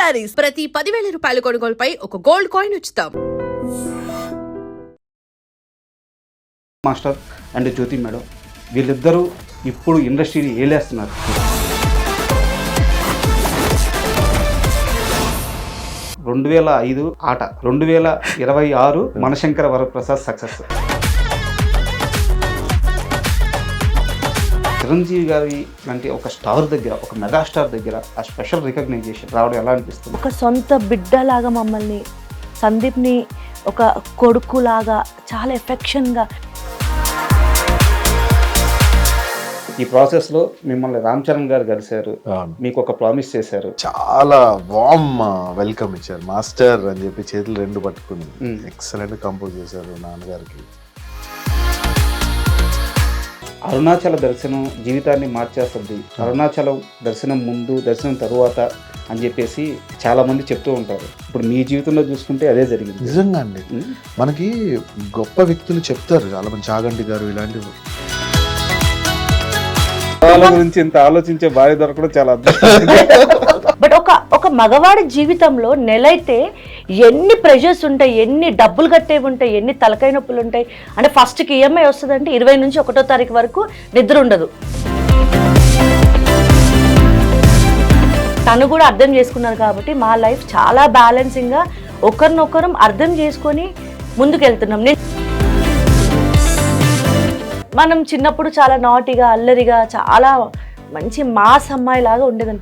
శారీస్ ప్రతి 10,000 రూపాయల కొనుగోలుపై ఒక గోల్డ్ కాయిన్ ఉచితం. మాస్టర్ అండ్ జ్యోతి మేడం వీళ్ళిద్దరూ ఇప్పుడు ఇండస్ట్రీని ఏలేస్తున్నారు. రెండు 2005 ఆట 2026 మనశంకర వరప్రసాద్ సక్సెస్. చిరంజీవి గారి లాంటి ఒక స్టార్ దగ్గర, ఒక మెగాస్టార్ దగ్గర ఆ స్పెషల్ రికగ్నైజేషన్ రావడం ఎలా అనిపిస్తుంది? ఒక సొంత బిడ్డలాగా మమ్మల్ని, సందీప్ని ఒక కొడుకులాగా చాలా ఎఫెక్షన్గా. ఈ ప్రాసెస్లో మిమ్మల్ని రామ్ చరణ్ గారు కలిశారు, మీకు ఒక ప్రామిస్ చేశారు, చాలా వామ్ వెల్కమ్ ఇచ్చారు. మాస్టర్ అని చెప్పి చేతులు రెండు పట్టుకుని ఎక్సలెంట్ కంపోజ్ చేశారు నాన్నగారికి. అరుణాచల దర్శనం జీవితాన్ని మార్చేస్తుంది, అరుణాచలం దర్శనం ముందు దర్శనం తరువాత అని చెప్పేసి చాలా మంది చెప్తూ ఉంటారు. ఇప్పుడు మీ జీవితంలో చూసుకుంటే అదే జరిగింది. నిజంగా అండి, మనకి గొప్ప వ్యక్తులు చెప్తారు చాలా మంది, చాగంటి గారు ఇలాంటి వాళ్ళ గురించి ఇంత ఆలోచించే భార్య దొరకడం చాలా అద్భుతం. బట్ ఒక మగవాడి జీవితంలో నెలైతే ఎన్ని ప్రెషర్స్ ఉంటాయి, ఎన్ని డబ్బులు కట్టేవి ఉంటాయి, ఎన్ని తలకాయ నొప్పులు ఉంటాయి. అంటే ఫస్ట్కి ఈఎంఐ వస్తుందంటే 20 నుంచి 1వ తారీఖు వరకు నిద్ర ఉండదు. తను కూడా అర్థం చేసుకున్నారు కాబట్టి మా లైఫ్ చాలా బ్యాలెన్సింగ్గా ఒకరినొకరం అర్థం చేసుకొని ముందుకెళ్తున్నాం. మనం చిన్నప్పుడు చాలా నాటిగా, అల్లరిగా, చాలా మంచి మాస్ అమ్మాయి లాగా ఉండేదని.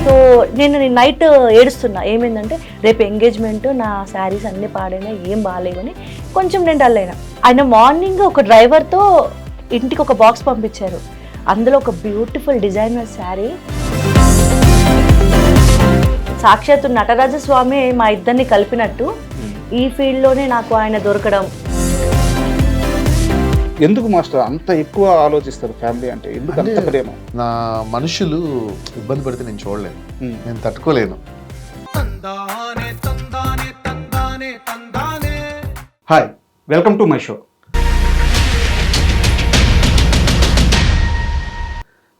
సో నేను నైట్ ఏడుస్తున్నా, ఏమైందంటే రేపు ఎంగేజ్మెంట్, నా శారీస్ అన్నీ పాడైనా, ఏం బాగాలేవని కొంచెం నేను డల్ అయినా. ఆయన మార్నింగ్ ఒక డ్రైవర్తో ఇంటికి ఒక బాక్స్ పంపించారు, అందులో ఒక బ్యూటిఫుల్ డిజైనర్ శారీ. సాక్షాత్తు నటరాజస్వామి మా ఇద్దరిని కలిపినట్టు ఈ ఫీల్డ్లోనే నాకు ఆయన దొరకడం. ఎందుకు మాస్టర్ అంత ఎక్కువ ఆలోచిస్తారు ఫ్యామిలీ అంటే? ఎందుకు అంత ప్రేమ? నా మనుషులు ఇబ్బంది పడితే నేను చూడలేను, నేను తట్టుకోలేను. Hi, welcome to my show.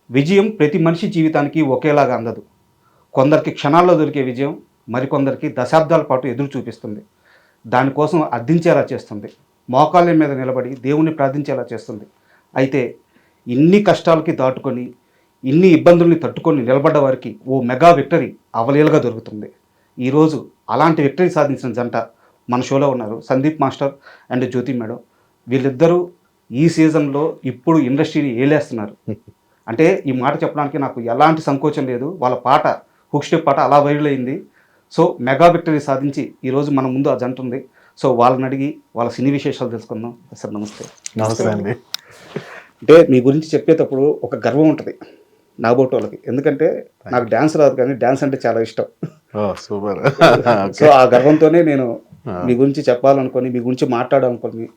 విజయం ప్రతి మనిషి జీవితానికి ఒకేలాగా అందదు. కొందరికి క్షణాల్లో దొరికే విజయం మరికొందరికి దశాబ్దాల పాటు ఎదురు చూపిస్తుంది, దానికోసం అర్థించేలా చేస్తుంది, మోకాళ్ళ మీద నిలబడి దేవుణ్ణి ప్రార్థించేలా చేస్తుంది. అయితే ఇన్ని కష్టాలకి దాటుకొని, ఇన్ని ఇబ్బందుల్ని తట్టుకొని నిలబడ్డ వారికి ఓ మెగా విక్టరీ అవలీలగా దొరుకుతుంది. ఈరోజు అలాంటి విక్టరీ సాధించిన జంట మన షోలో ఉన్నారు, Sandeep master and Jyothi madam. వీళ్ళిద్దరూ ఈ సీజన్లో ఇప్పుడు ఇండస్ట్రీని ఏలేస్తున్నారు. అంటే ఈ మాట చెప్పడానికి నాకు ఎలాంటి సంకోచం లేదు. వాళ్ళ పాట, హుక్ స్టెప్ పాట అలా వైరల్ అయింది. సో మెగా విక్టరీ సాధించి ఈరోజు మన ముందు ఆ జంట ఉంది. సో వాళ్ళని అడిగి వాళ్ళ సినీ విశేషాలు తెలుసుకుందాం. సార్ నమస్తే. నమస్తే అండి. అంటే మీ గురించి చెప్పేటప్పుడు ఒక గర్వం ఉంటుంది నాబోటి వాళ్ళకి, ఎందుకంటే నాకు డ్యాన్స్ రాదు కానీ డ్యాన్స్ అంటే చాలా ఇష్టం. సూపర్. సో ఆ గర్వంతోనే నేను మీ గురించి చెప్పాలనుకొని, మీ గురించి మాట్లాడాలనుకొని,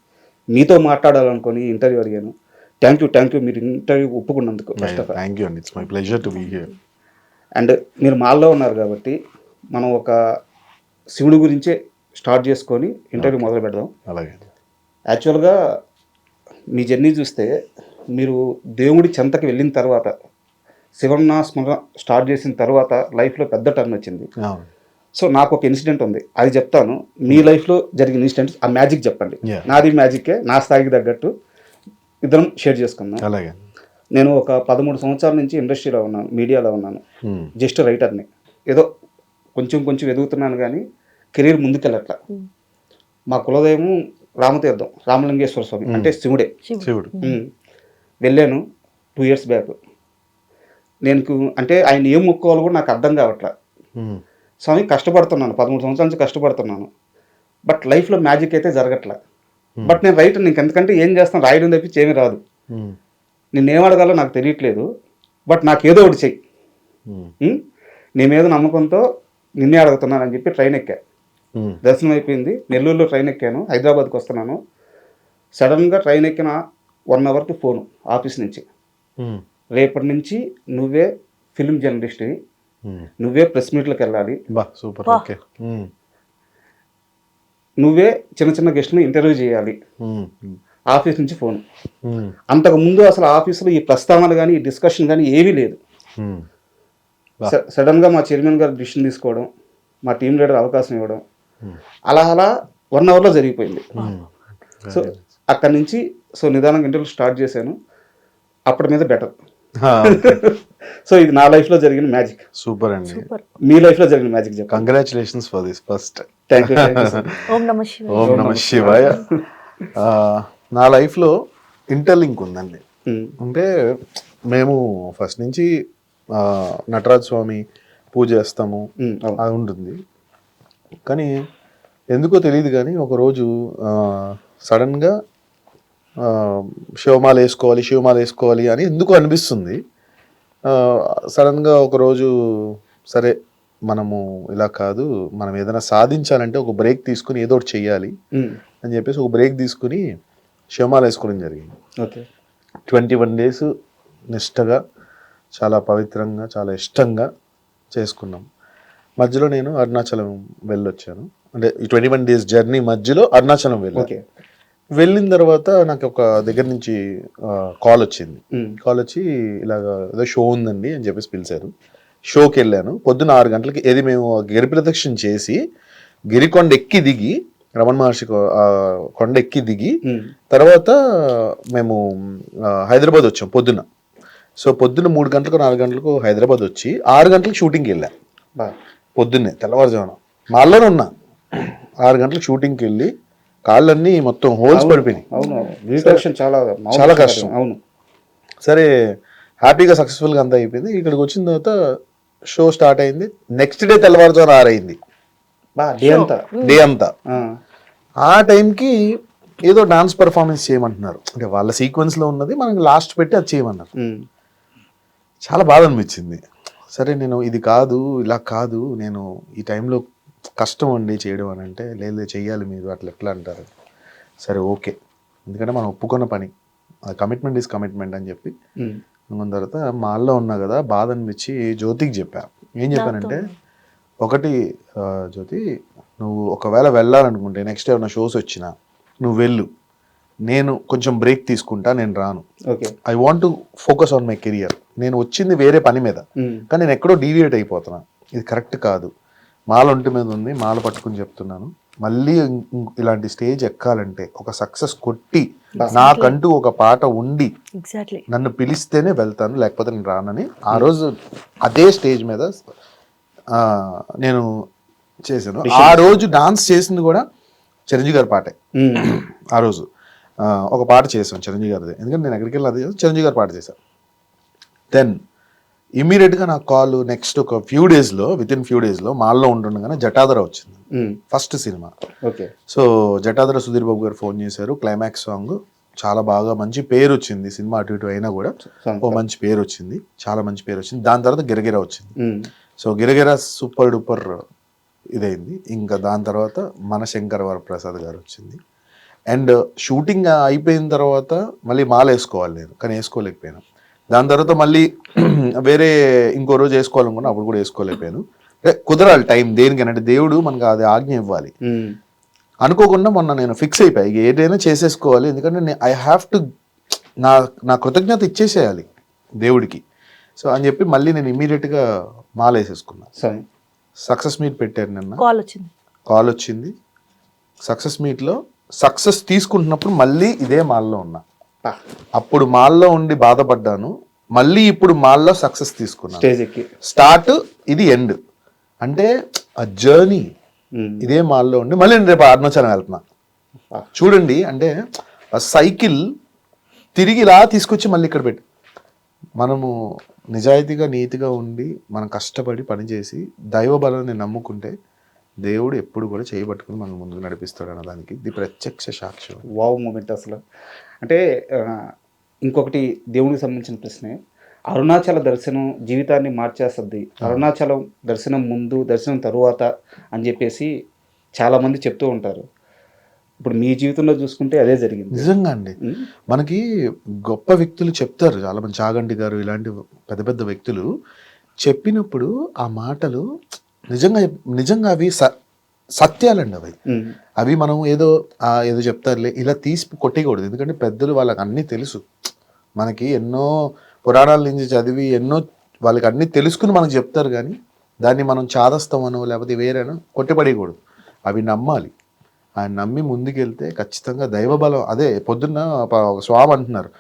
మీతో మాట్లాడాలనుకొని ఇంటర్వ్యూ అడిగాను. థ్యాంక్ యూ మీరు ఇంటర్వ్యూ ఒప్పుకున్నందుకు. థ్యాంక్ యూ అండి, it's my pleasure to be here. And మీరు మాల్లో ఉన్నారు కాబట్టి మనం ఒక శివుడి గురించే స్టార్ట్ చేసుకొని ఇంటర్వ్యూ మొదలు పెడదాం. అలాగే. యాక్చువల్గా మీ జర్నీ చూస్తే మీరు దేవుడి చెంతకి వెళ్ళిన తర్వాత, శివన్న స్మరణ స్టార్ట్ చేసిన తర్వాత లైఫ్లో పెద్ద టర్న్ వచ్చింది. సో నాకు ఒక ఇన్సిడెంట్ ఉంది, అది చెప్తాను. మీ లైఫ్లో జరిగిన ఇన్సిడెంట్, ఆ మ్యాజిక్ చెప్పండి. నాది మ్యాజిక్కే, నా స్థాయికి తగ్గట్టు ఇద్దరం షేర్ చేసుకుందాం. అలాగే. నేను ఒక 13 సంవత్సరాల నుంచి ఇండస్ట్రీలో ఉన్నాను, మీడియాలో ఉన్నాను. జస్ట్ రైటర్ని, ఏదో కొంచెం ఎదుగుతున్నాను కానీ కెరీర్ ముందుకెళ్ళట్ల. మా కులదైవం రామతీర్థం, రామలింగేశ్వర స్వామి అంటే శివుడే. వెళ్ళాను 2 years బ్యాక్. నేను అంటే ఆయన ఏం మొక్కోవాలో కూడా నాకు అర్థం కావట్లా. స్వామి కష్టపడుతున్నాను, 13 సంవత్సరాల నుంచి కష్టపడుతున్నాను, బట్ లైఫ్లో మ్యాజిక్ అయితే జరగట్లా. బట్ నేను రైటర్, నీకు ఎందుకంటే ఏం చేస్తాను, రాయడం తప్పించి ఏమీ రాదు. నిన్నేం అడగాలో నాకు తెలియట్లేదు, బట్ నాకు ఏదో ఒకటి చెయ్యి, నీ మీద నమ్మకంతో నిన్నే అడుగుతున్నాను అని చెప్పి ట్రైన్ ఎక్కా. దర్శనం అయిపోయింది, నెల్లూరులో ట్రైన్ ఎక్కాను, హైదరాబాద్కి వస్తున్నాను. సడన్గా ట్రైన్ ఎక్కిన 1 hourకి ఫోను ఆఫీస్ నుంచి, రేపటి నుంచి నువ్వే ఫిల్మ్ జర్నలిస్ట్వి, నువ్వే ప్రెస్ మీట్లకు వెళ్ళాలి, నువ్వే చిన్న గెస్ట్ని ఇంటర్వ్యూ చేయాలి. ఆఫీస్ నుంచి ఫోన్. అంతకుముందు అసలు ఆఫీసులో ఈ ప్రస్తావన కానీ, ఈ డిస్కషన్ కానీ ఏమీ లేదు. సడన్గా మా చైర్మన్ గారు డిసిషన్ తీసుకోవడం, మా టీం లీడర్ అవకాశం ఇవ్వడం, అలా 1 అవర్లో జరిగిపోయింది. సో అక్కడి నుంచి నిదానంగా ఇంటర్వ్యూ స్టార్ట్ చేశాను. అప్పటి మీద బెటర్. సో ఇది నా లైఫ్లో జరిగిన మ్యాజిక్. సూపర్ అండి. మీ లైఫ్లో జరిగిన మ్యాజిక్ చెప్పండి. Congratulations for this first. Thank you. ఓం నమః శివాయ. ఓం నమః శివాయ. నా లైఫ్లో ఇంటర్లింక్ ఉందండి. అంటే మేము ఫస్ట్ నుంచి నటరాజ స్వామి పూజ చేస్తాము, అది ఉంటుంది. కానీ ఎందుకో తెలియదు కానీ ఒకరోజు సడన్గా శివమాల వేసుకోవాలి అని ఎందుకో అనిపిస్తుంది. సడన్గా ఒకరోజు సరే మనము ఇలా కాదు, మనం ఏదైనా సాధించాలంటే ఒక బ్రేక్ తీసుకుని ఏదో ఒకటి చెయ్యాలి అని చెప్పేసి ఒక బ్రేక్ తీసుకుని శివమాల వేసుకోవడం జరిగింది. ఓకే. 21 days నిష్టగా, చాలా పవిత్రంగా, చాలా ఇష్టంగా చేసుకున్నాం. మధ్యలో నేను అరుణాచలం వెళ్ళొచ్చాను. అంటే ఈ 21 days జర్నీ మధ్యలో అరుణాచలం వెళ్ళాను. వెళ్ళిన తర్వాత నాకు ఒక దగ్గర నుంచి కాల్ వచ్చింది. కాల్ వచ్చి ఇలాగ ఏదో షో ఉందండి అని చెప్పేసి పిలిచారు. షోకి వెళ్ళాను. పొద్దున్న 6 గంటలకి. ఏది మేము గిరి ప్రదక్షిణ చేసి గిరికొండ ఎక్కి దిగి, రమణ మహర్షి కొండ ఎక్కి దిగి తర్వాత మేము హైదరాబాద్ వచ్చాం పొద్దున్న. సో పొద్దున్న 3 గంటలకు 4 గంటలకు హైదరాబాద్ వచ్చి 6 గంటలకు షూటింగ్కి వెళ్ళా. పొద్దున్నే తెల్లవారుజామున మాల్లోనే ఉన్నా. 6 గంటలకు షూటింగ్కి వెళ్ళి కాళ్ళన్నీ మొత్తం హోల్స్ పడిపోయినాయి. చాలా కష్టం. అవును. సరే హ్యాపీగా సక్సెస్ఫుల్గా అంతా అయిపోయింది. ఇక్కడికి వచ్చిన తర్వాత షో స్టార్ట్ అయింది. నెక్స్ట్ డే తెల్లవారుజామున 6 అయింది. డే అంతా. ఆ టైంకి ఏదో డాన్స్ పర్ఫార్మెన్స్ చేయమంటున్నారు. అంటే వాళ్ళ సీక్వెన్స్లో ఉన్నది మనకి లాస్ట్ పెట్టి అది చేయమన్నారు. చాలా బాధ అనిపించింది. సరే నేను ఇది కాదు, ఇలా కాదు, నేను ఈ టైంలో కష్టం అండి చేయడం అని అంటే, లేదు చెయ్యాలి మీరు, అట్లా ఎట్లా అంటారు. సరే ఓకే, ఎందుకంటే మనం ఒప్పుకున్న పని, కమిట్మెంట్ ఈజ్ కమిట్మెంట్ అని చెప్పి అనుకున్న తర్వాత మాల్లో ఉన్నా కదా, బాధ అనిపించి జ్యోతికి చెప్పా. ఏం చెప్పానంటే, ఒకటి జ్యోతి, నువ్వు ఒకవేళ వెళ్ళాలనుకుంటే నెక్స్ట్ ఏమైనా షోస్ వచ్చినా నువ్వు వెళ్ళు, నేను కొంచెం బ్రేక్ తీసుకుంటా, నేను రాను. I want to focus on my career. నేను వచ్చింది వేరే పని మీద, కానీ నేను ఎక్కడో డీవియేట్ అయిపోతున్నా, ఇది కరెక్ట్ కాదు. మాల ఒంటి మీద ఉంది, మాల పట్టుకుని చెప్తున్నాను, మళ్ళీ ఇలాంటి స్టేజ్ ఎక్కాలంటే ఒక సక్సెస్ కొట్టి నాకంటూ ఒక పాట ఉండి నన్ను పిలిస్తేనే వెళ్తాను, లేకపోతే నేను రానని ఆ రోజు అదే స్టేజ్ మీద నేను చేశాను. ఆ రోజు డాన్స్ చేసింది కూడా చిరంజీవి గారి పాటే. ఆ రోజు ఒక పాట చేశాను చిరంజీవి గారిది, ఎందుకంటే నేను ఎక్కడికి వెళ్ళి అది చిరంజీవి గారి పాట చేశాను. దెన్ ఇమ్మీడియట్గా నాకు కాల్ నెక్స్ట్ ఒక విత్ ఇన్ ఫ్యూ డేస్లో మాల్లో ఉంటుండగానే జటాధర వచ్చింది, first cinema. So Jatadhara Sudheer Babu గారు ఫోన్ చేశారు. క్లైమాక్స్ సాంగ్ చాలా బాగా మంచి పేరు వచ్చింది. సినిమా అటు ఇటు అయినా కూడా ఓ మంచి పేరు వచ్చింది, చాలా మంచి పేరు వచ్చింది. దాని తర్వాత గిరగిర వచ్చింది. సో గిరగిర సూపర్ డూపర్ ఇదైంది. ఇంకా దాని తర్వాత మన శంకర వరప్రసాద్ గారు వచ్చింది. అండ్ షూటింగ్ అయిపోయిన తర్వాత మళ్ళీ మాల వేసుకోవాలి నేను, కానీ వేసుకోలేకపోయాను. దాని తర్వాత మళ్ళీ వేరే ఇంకో రోజు వేసుకోవాలనుకున్నా, అప్పుడు కూడా వేసుకోలేకపోయాను. కుదరాలి టైం దేనికైనా, దేవుడు మనకు అది ఆజ్ఞ ఇవ్వాలి. అనుకోకుండా మొన్న నేను ఫిక్స్ అయిపోయి ఏదైనా చేసేసుకోవాలి, ఎందుకంటే ఐ హ్యావ్ టు నా కృతజ్ఞత ఇచ్చేసేయాలి దేవుడికి. సో అని చెప్పి మళ్ళీ నేను ఇమీడియట్గా మాల వేసేసుకున్నాను. సక్సెస్ మీట్ పెట్టారు నిన్న, కాల్ వచ్చింది. సక్సెస్ మీట్లో సక్సెస్ తీసుకుంటున్నప్పుడు మళ్ళీ ఇదే మాల్లో ఉన్నా. అప్పుడు మాల్లో ఉండి బాధపడ్డాను, మళ్ళీ ఇప్పుడు మాల్లో సక్సెస్ తీసుకున్నాను. స్టార్ట్ ఇది ఎండ్, అంటే ఆ జర్నీ ఇదే మాల్లో ఉండి మళ్ళీ నేను రేపు అరుణాచలం వెళ్తున్నా. చూడండి, అంటే ఆ సైకిల్ తిరిగి ఇలా తీసుకొచ్చి మళ్ళీ ఇక్కడ పెట్టి, మనము నిజాయితీగా నీతిగా ఉండి మనం కష్టపడి పనిచేసి దైవ బలాన్ని నమ్ముకుంటే దేవుడు ఎప్పుడు కూడా చేయబట్టుకుని మనం ముందుకు నడిపిస్తాడు అన్నదానికి ఇది ప్రత్యక్ష సాక్ష్యం. వావ్ మూమెంట్ అసలు. అంటే ఇంకొకటి దేవునికి సంబంధించిన ప్రశ్నే, అరుణాచల దర్శనం జీవితాన్ని మార్చేస్తుంది, అరుణాచలం దర్శనం ముందు దర్శనం తరువాత అని చెప్పేసి చాలామంది చెప్తూ ఉంటారు. ఇప్పుడు మీ జీవితంలో చూసుకుంటే అదే జరిగింది. నిజంగా అండి, మనకి గొప్ప వ్యక్తులు చెప్తారు, చాలా మంది చాగంటి గారు ఇలాంటి పెద్ద పెద్ద వ్యక్తులు చెప్పినప్పుడు ఆ మాటలు నిజంగా అవి సత్యాలండి. అవి మనం ఏదో చెప్తారులే ఇలా తీసి కొట్టేయకూడదు, ఎందుకంటే పెద్దలు వాళ్ళకి అన్నీ తెలుసు. మనకి ఎన్నో పురాణాల నుంచి చదివి ఎన్నో వాళ్ళకి అన్నీ తెలుసుకుని మనకు చెప్తారు, కానీ దాన్ని మనం చాదస్తామనో లేకపోతే వేరేనో కొట్టిపడేయకూడదు. అవి నమ్మాలి. ఆయన నమ్మి ముందుకెళ్తే ఖచ్చితంగా దైవబలం. అదే పొద్దున్న ఒక స్వామి అంటున్నారు,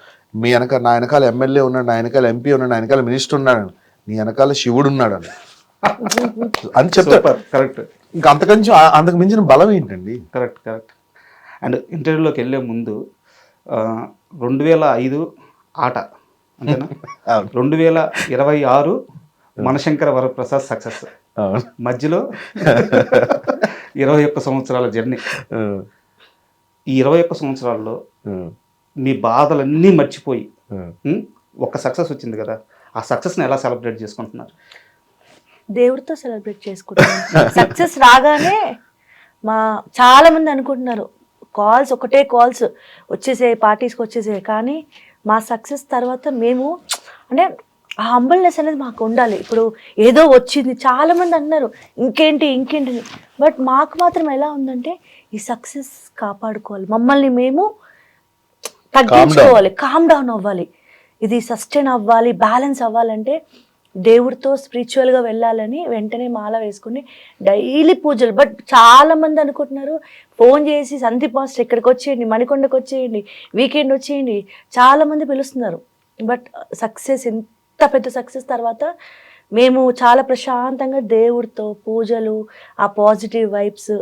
మీ వెనక నా వెనకాల ఎమ్మెల్యే ఉన్నాడు, నా వెనకాల ఎంపీ ఉన్నాడు, నా వెనకాల మినిస్టర్ ఉన్నాడు, నీ వెనకాల శివుడు ఉన్నాడు అని చెప్తారు. కరెక్ట్. ఇంకా అంతకు మించిన బలం ఏంటండి? కరెక్ట్. అండ్ ఇంటర్వ్యూలోకి వెళ్ళే ముందు 2005 ఆట అంతేనా, 2026 మనశంకర వరప్రసాద్ సక్సెస్, మధ్యలో 21 సంవత్సరాల జర్నీ. ఈ 21 సంవత్సరాల్లో మీ బాధలన్నీ మర్చిపోయి ఒక సక్సెస్ వచ్చింది కదా, ఆ సక్సెస్ని ఎలా సెలబ్రేట్ చేసుకుంటున్నారు? దేవుడితో సెలబ్రేట్ చేసుకుంటున్నాం. సక్సెస్ రాగానే చాలా మంది అనుకుంటున్నారు ఒకటే కాల్స్ వచ్చేసాయి, పార్టీస్కి వచ్చేసాయి. కానీ మా సక్సెస్ తర్వాత మేము అంటే ఆ హంబల్నెస్ అనేది మాకు ఉండాలి. ఇప్పుడు ఏదో వచ్చింది, చాలా మంది అన్నారు ఇంకేంటి, బట్ మాకు మాత్రం ఎలా ఉందంటే ఈ సక్సెస్ కాపాడుకోవాలి, మమ్మల్ని మేము తగ్గించుకోవాలి, కామ్ డౌన్ అవ్వాలి, ఇది సస్టైన్ అవ్వాలి, బ్యాలెన్స్ అవ్వాలంటే దేవుడితో స్పిరిచువల్గా వెళ్ళాలని వెంటనే మాల వేసుకుని డైలీ పూజలు. బట్ చాలా మంది అనుకుంటున్నారు ఫోన్ చేసి సందీప్ మాస్టర్ ఇక్కడికి వచ్చేయండి, మణికొండకు వచ్చేయండి, వీకెండ్ వచ్చేయండి, చాలా మంది పిలుస్తున్నారు. బట్ సక్సెస్, ఇంత పెద్ద సక్సెస్ తర్వాత మేము చాలా ప్రశాంతంగా దేవుడితో పూజలు, ఆ పాజిటివ్ వైబ్స్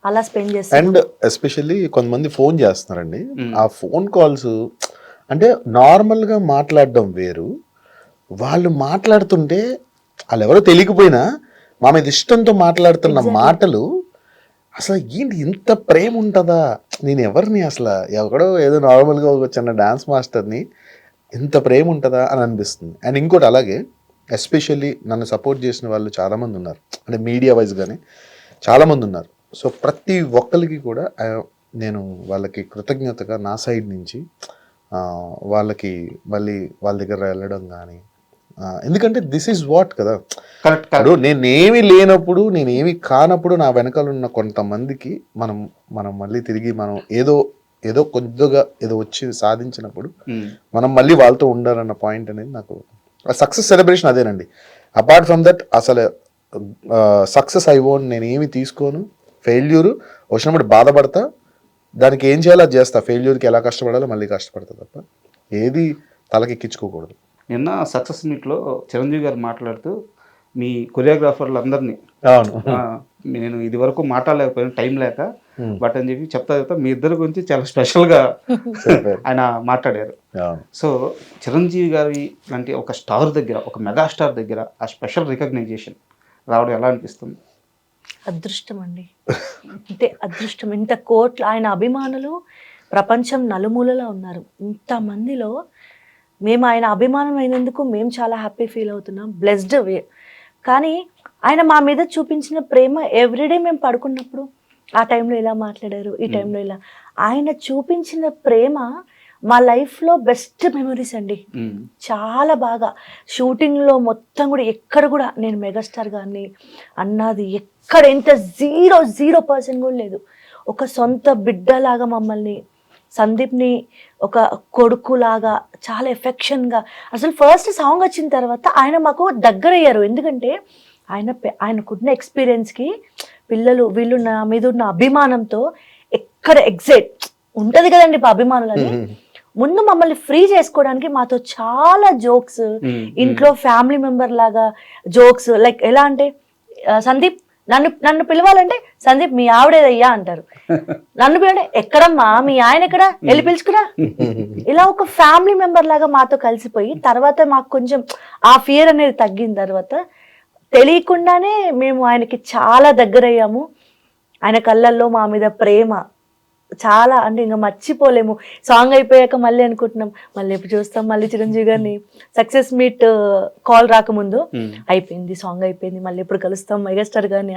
అలా స్పెండ్ చేస్తాం. అండ్ ఎస్పెషల్లీ కొంతమంది ఫోన్ చేస్తున్నారండి, ఆ ఫోన్ కాల్స్ అంటే నార్మల్గా మాట్లాడడం వేరు, వాళ్ళు మాట్లాడుతుంటే వాళ్ళు ఎవరో తెలియకపోయినా మా మీద ఇష్టంతో మాట్లాడుతున్న మాటలు అసలు ఏంటి, ఇంత ప్రేమ ఉంటుందా, నేను ఎవరిని అసలు ఎవడో ఏదో నార్మల్గా ఒక చిన్న డాన్స్ మాస్టర్ని ఇంత ప్రేమ ఉంటుందా అని అనిపిస్తుంది. అండ్ ఇంకోటి అలాగే ఎస్పెషల్లీ నన్ను సపోర్ట్ చేసిన వాళ్ళు చాలామంది ఉన్నారు, అంటే మీడియా వైజ్ కానీ చాలామంది ఉన్నారు. సో ప్రతి ఒక్కరికి కూడా నేను వాళ్ళకి కృతజ్ఞతగా నా సైడ్ నుంచి వాళ్ళకి మళ్ళీ వాళ్ళ దగ్గర వెళ్ళడం కానీ, ఎందుకంటే దిస్ ఈజ్ వాట్ కదా. కరెక్ట్. నేనేమి లేనప్పుడు, నేనేమి కానప్పుడు నా వెనకాల ఉన్న కొంతమందికి మనం మళ్ళీ తిరిగి మనం ఏదో కొద్దిగా ఏదో వచ్చి సాధించినప్పుడు మనం మళ్ళీ వాళ్ళతో ఉండాలన్న పాయింట్ అనేది నాకు సక్సెస్ సెలబ్రేషన్ అదేనండి. అపార్ట్ ఫ్రమ్ దట్ అసలు సక్సెస్ అయిపోను, నేను ఏమి తీసుకోను, ఫెయిల్యూర్ వచ్చినప్పుడు బాధపడతా, దానికి ఏం చేయాలో అది చేస్తా, ఫెయిల్యూర్కి ఎలా కష్టపడాలో మళ్ళీ కష్టపడతా తప్ప ఏది తలకెక్కించుకోకూడదు. నిన్న సక్సెస్ మీట్లో చిరంజీవి గారు మాట్లాడుతూ మీ కొరియోగ్రాఫర్లు అందరినీ, నేను ఇది వరకు మాట్లాడలేకపోయినా టైం లేక బట్ అని చెప్పి చెప్తా మీ ఇద్దరి గురించి చాలా స్పెషల్గా ఆయన మాట్లాడారు. సో చిరంజీవి గారి లాంటి ఒక స్టార్ దగ్గర, ఒక మెగాస్టార్ దగ్గర ఆ స్పెషల్ రికగ్నైజేషన్ రావడం ఎలా అనిపిస్తుంది? అదృష్టం అండి, అంటే అదృష్టం. ఇంత కోట్లు ఆయన అభిమానులు ప్రపంచం నలుమూలలో ఉన్నారు. ఇంతమందిలో మేము ఆయన అభిమానం అయినందుకు మేము చాలా హ్యాపీ ఫీల్ అవుతున్నాం, బ్లెస్డ్ వే. కానీ ఆయన మా మీద చూపించిన ప్రేమ ఎవ్రీడే మేము పడుకున్నప్పుడు ఆ టైంలో ఇలా మాట్లాడారు, ఈ టైంలో ఇలా, ఆయన చూపించిన ప్రేమ మా లైఫ్లో బెస్ట్ మెమరీస్ అండి. చాలా బాగా షూటింగ్లో మొత్తం కూడా ఎక్కడ కూడా నేను మెగాస్టార్ గారిని అన్నది ఎక్కడ ఎంత 0% కూడా లేదు. ఒక సొంత బిడ్డలాగా మమ్మల్ని, సందీప్ని ఒక కొడుకులాగా చాలా ఎఫెక్షన్గా, అసలు ఫస్ట్ సాంగ్ వచ్చిన తర్వాత ఆయన మాకు దగ్గర అయ్యారు. ఎందుకంటే ఆయనకున్న ఎక్స్పీరియన్స్కి వీళ్ళు నా మీద ఉన్న అభిమానంతో ఎక్కడ ఎగ్జైట్ ఉంటుంది కదండి అభిమానులని, ముందు మమ్మల్ని ఫ్రీ చేసుకోవడానికి మాతో చాలా జోక్స్, ఇంట్లో ఫ్యామిలీ మెంబర్ లాగా జోక్స్, లైక్ ఎలా అంటే సందీప్ నన్ను పిలవాలంటే సందీప్ మీ ఆవిడేదయ్యా అంటారు, నన్ను పిలవంటే ఎక్కడమ్మా మీ ఆయన ఎక్కడ వెళ్ళి పిలుచుకురా, ఇలా ఒక ఫ్యామిలీ మెంబర్ లాగా మాతో కలిసిపోయి తర్వాత మాకు కొంచెం ఆ ఫియర్ అనేది తగ్గిన తర్వాత తెలియకుండానే మేము ఆయనకి చాలా దగ్గర అయ్యాము. ఆయన కళ్ళల్లో మా మీద ప్రేమ చాలా, అంటే ఇంకా మర్చిపోలేము. సాంగ్ అయిపోయాక మళ్ళీ అనుకుంటున్నాం మళ్ళీ ఎప్పుడు చూస్తాం మళ్ళీ చిరంజీవి గారిని. సక్సెస్ మీట్ కాల్ రాకముందు అయిపోయింది, సాంగ్ అయిపోయింది, మళ్ళీ ఎప్పుడు కలుస్తాం మెగాస్టార్ గారిని.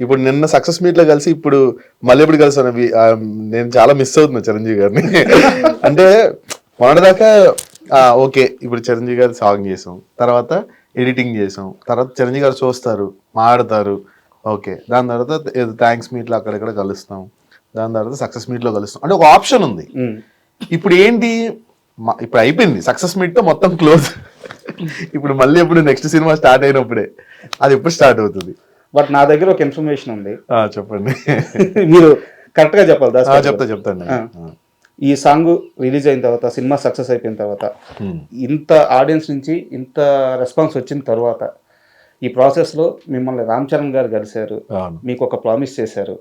ఇప్పుడు నిన్న సక్సెస్ మీట్ లో కలిసి ఇప్పుడు మళ్ళీ ఎప్పుడు కలుస్తాను, నేను చాలా మిస్ అవుతున్నా చిరంజీవి గారిని. అంటే మొన్నటిదాకా ఓకే, ఇప్పుడు చిరంజీవి గారి సాంగ్ చేసాం, తర్వాత ఎడిటింగ్ చేసాం, తర్వాత చిరంజీవి గారు చూస్తారు, మాట్లాడతారు, ఓకే, దాని తర్వాత థ్యాంక్స్ మీట్లో అక్కడెక్కడ కలుస్తాం, దాని తర్వాత సక్సెస్ మీట్లో కలుస్తాం, అంటే ఒక ఆప్షన్ ఉంది. ఇప్పుడు ఏంటి, ఇప్పుడు అయిపోయింది సక్సెస్ మీట్ తో మొత్తం క్లోజ్. ఇప్పుడు మళ్ళీ ఎప్పుడు నెక్స్ట్ సినిమా స్టార్ట్ అయినప్పుడే, అది ఎప్పుడు స్టార్ట్ అవుతుంది? బట్ నా దగ్గర ఒక ఇన్ఫర్మేషన్ ఉంది. చెప్పండి. మీరు కరెక్ట్ గా చెప్పాలి దాస్ గారు. చెప్తాను. ఈ సాంగ్ రిలీజ్ అయిన తర్వాత, సినిమా సక్సెస్ అయిపోయిన తర్వాత, ఇంత ఆడియన్స్ నుంచి ఇంత రెస్పాన్స్ వచ్చిన తర్వాత, ఈ ప్రాసెస్ లో మిమ్మల్ని రామ్ చరణ్ గారు కలిశారు, మీకు ఒక ప్రామిస్ చేశారు,